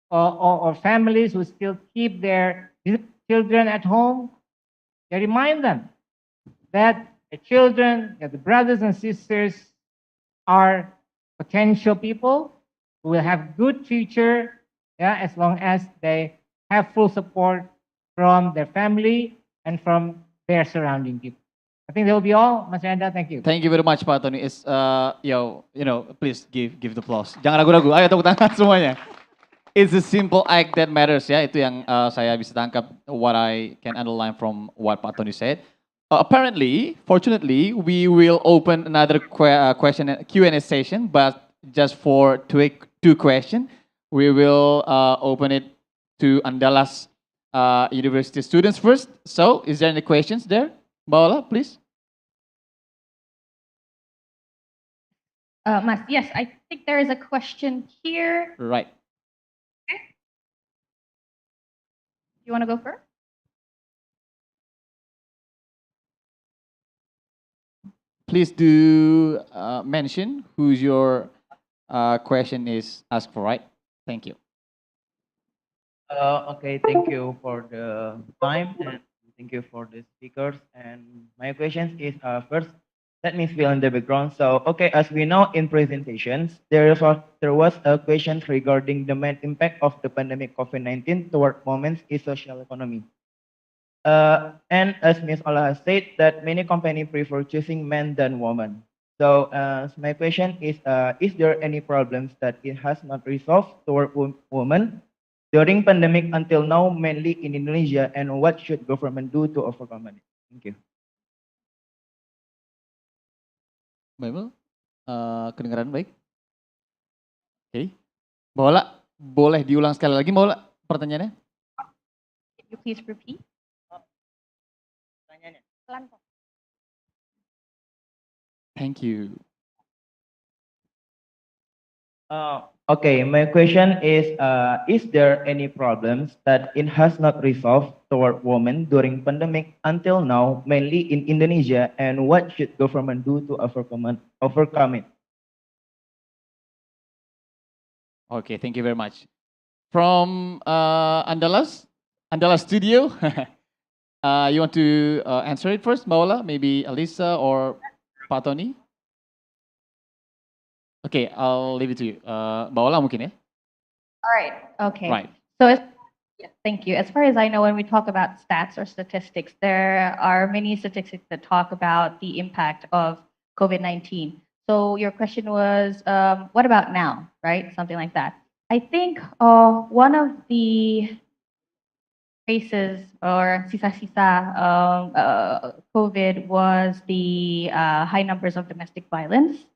or families who still keep their children at home, you remind them that the children, that the brothers and sisters are potential people who will have good future, yeah, as long as they have full support from their family and from their surrounding people. I think that will be all, Mas Randa. Thank you. Thank you very much, Pak Tony. It's please give the applause. Jangan ragu-ragu. Ayo tepuk tangan semuanya. It's a simple act that matters, ya. Itu yang saya bisa tangkap. What I can underline from what Pak Tony said. Apparently, fortunately, we will open another question Q&A session, but just for two questions, we will open it to Andalas University students first. So, is there any questions there? Baola, please. Mas, yes, I think there is a question here. Right. Okay. You want to go first? Please do mention who's your question is asked for, right? Thank you. Okay, thank you for the time and thank you for the speakers. And my question is first, let me fill in the background. So, okay, as we know in presentations, there was a question regarding the main impact of the pandemic COVID-19 toward women's social economy. And as Ms. Ola has said, that many companies prefer choosing men than women. So my question is there any problems that it has not resolved toward women during pandemic until now, mainly in Indonesia, and what should government do to overcome it? Thank you. Mbak Emil, kedengaran baik? Oke. Mbak Ola, boleh diulang sekali lagi Mbak Ola pertanyaannya? Can you please repeat? Pelan kok. Thank you. Okay, my question is there any problems that it has not resolved toward women during pandemic until now, mainly in Indonesia, and what should government do to overcome it? Okay, thank you very much. From Andalas Studio, you want to answer it first, Mbak Ola? Maybe Alisa or Pak Tony? Okay, I'll leave it to you. Mbak Ola mungkin ya? All right. Okay. Right. So, thank you. As far as I know, when we talk about stats or statistics, there are many statistics that talk about the impact of COVID-19. So your question was, what about now, right? Something like that. I think one of the traces or sisa-sisa COVID was the high numbers of domestic violence,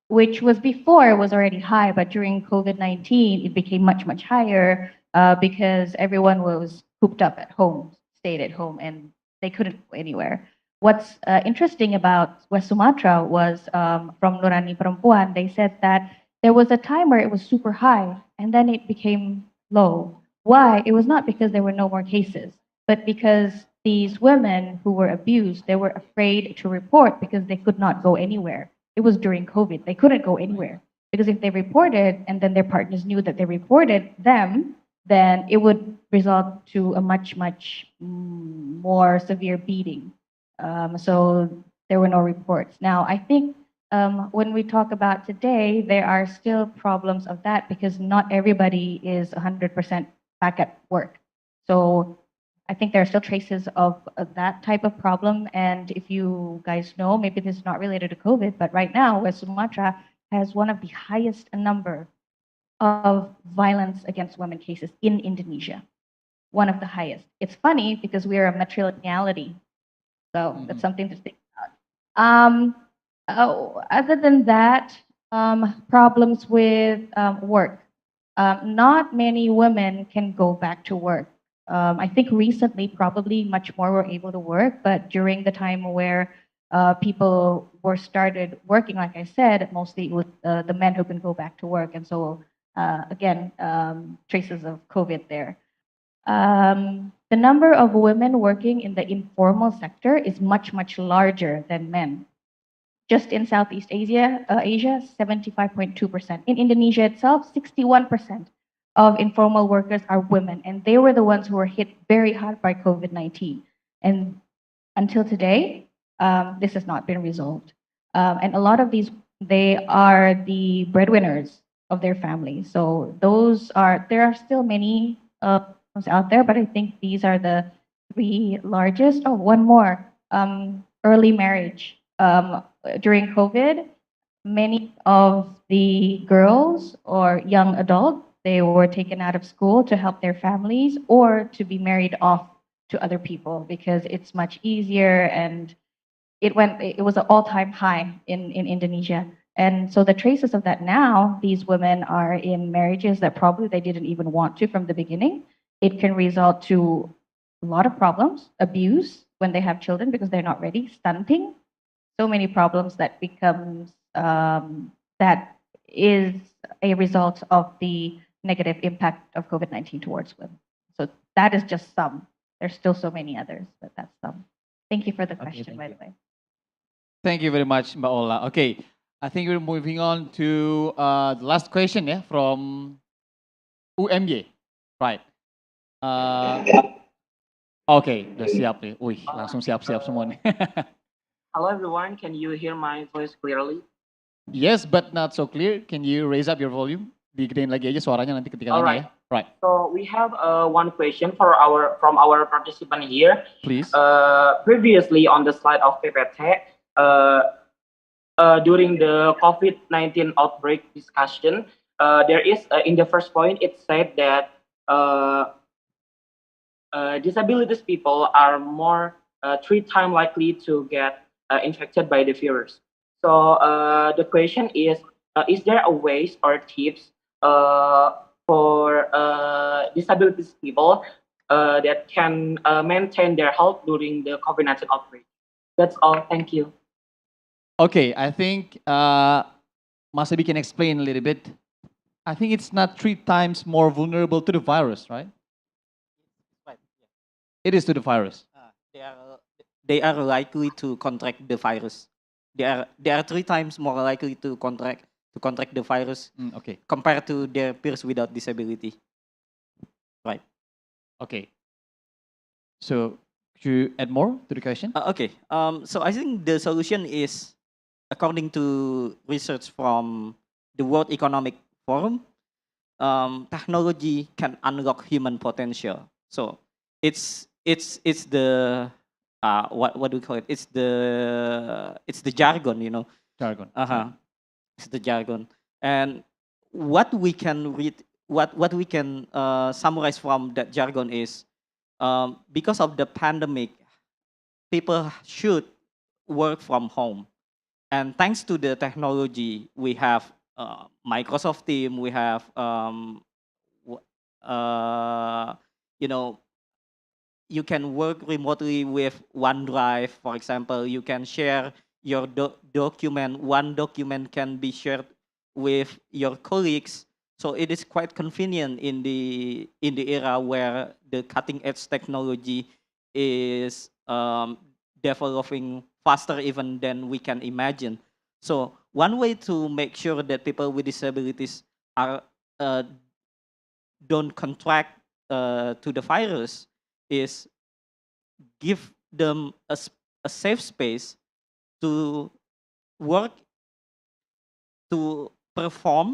which was before it was already high, but during COVID-19, it became much, much higher because everyone was cooped up at home, stayed at home, and they couldn't go anywhere. What's interesting about West Sumatra was from Nurani Perempuan, they said that there was a time where it was super high and then it became low. Why? It was not because there were no more cases, but because these women who were abused, they were afraid to report because they could not go anywhere. It was during COVID. They couldn't go anywhere because if they reported and then their partners knew that they reported them, then it would result to a much, much more severe beating. So there were no reports. Now, I think when we talk about today, there are still problems of that because not everybody is 100% back at work. So I think there are still traces of that type of problem. And if you guys know, maybe this is not related to COVID, but right now, West Sumatra has one of the highest number of violence against women cases in Indonesia. One of the highest. It's funny because we are a matrilineality. So that's something to think about. Other than that, problems with work. Not many women can go back to work. I think recently, probably much more were able to work, but during the time where people were started working, like I said, mostly with the men who can go back to work. And so, again, traces of COVID there. The number of women working in the informal sector is much, much larger than men. Just in Southeast Asia, 75.2%. In Indonesia itself, 61% of informal workers are women, and they were the ones who were hit very hard by COVID-19. And until today, this has not been resolved. And a lot of these, they are the breadwinners of their families. So there are still many out there, but I think these are the three largest. Oh, one more, early marriage. During COVID, many of the girls or young adults, they were taken out of school to help their families or to be married off to other people because it's much easier and it was an all-time high in Indonesia. And so the traces of that now, these women are in marriages that probably they didn't even want to from the beginning. It can result to a lot of problems, abuse when they have children because they're not ready, stunting, so many problems that becomes that is a result of the negative impact of COVID-19 towards women. So that is just some. There's still so many others, but that's some. Thank you for the question, by the way. Thank you very much, Mbak Ola. Okay, I think we're moving on to the last question ya from UMY. Right. Oke, udah siap nih. Wih, langsung siap-siap semua nih. Hello everyone, can you hear my voice clearly? Yes, but not so clear. Can you raise up your volume? Digedein lagi aja suaranya nanti ketika nanya ya. Right. So we have one question from our participant here. Please. Previously on the slide of PPT, during the COVID-19 outbreak discussion, there is in the first point it said that disabilities people are more 3 times likely to get infected by the virus. So the question is there a ways or tips for disabilities people that can maintain their health during the COVID-19 outbreak? That's all. Thank you. Okay, I think Mas Ebi can explain a little bit. I think it's not 3 times more vulnerable to the virus, right? Right. It is to the virus. They are likely to contract the virus. They are 3 times more likely to contract the virus Okay. compared to their peers without disability. Right. Okay. So could you add more to the question? Okay. So I think the solution is, according to research from the World Economic Forum, technology can unlock human potential. So it's the what do we call it? It's the jargon, you know. Jargon. It's the jargon. And what we can read, what we can summarize from that jargon is, because of the pandemic, people should work from home. And thanks to the technology, we have Microsoft Team, we have you know, you can work remotely with OneDrive, for example. You can share your document. One document can be shared with your colleagues. So it is quite convenient in the era where the cutting edge technology is developing faster even than we can imagine. So one way to make sure that people with disabilities are don't contract to the virus is give them a safe space to work, to perform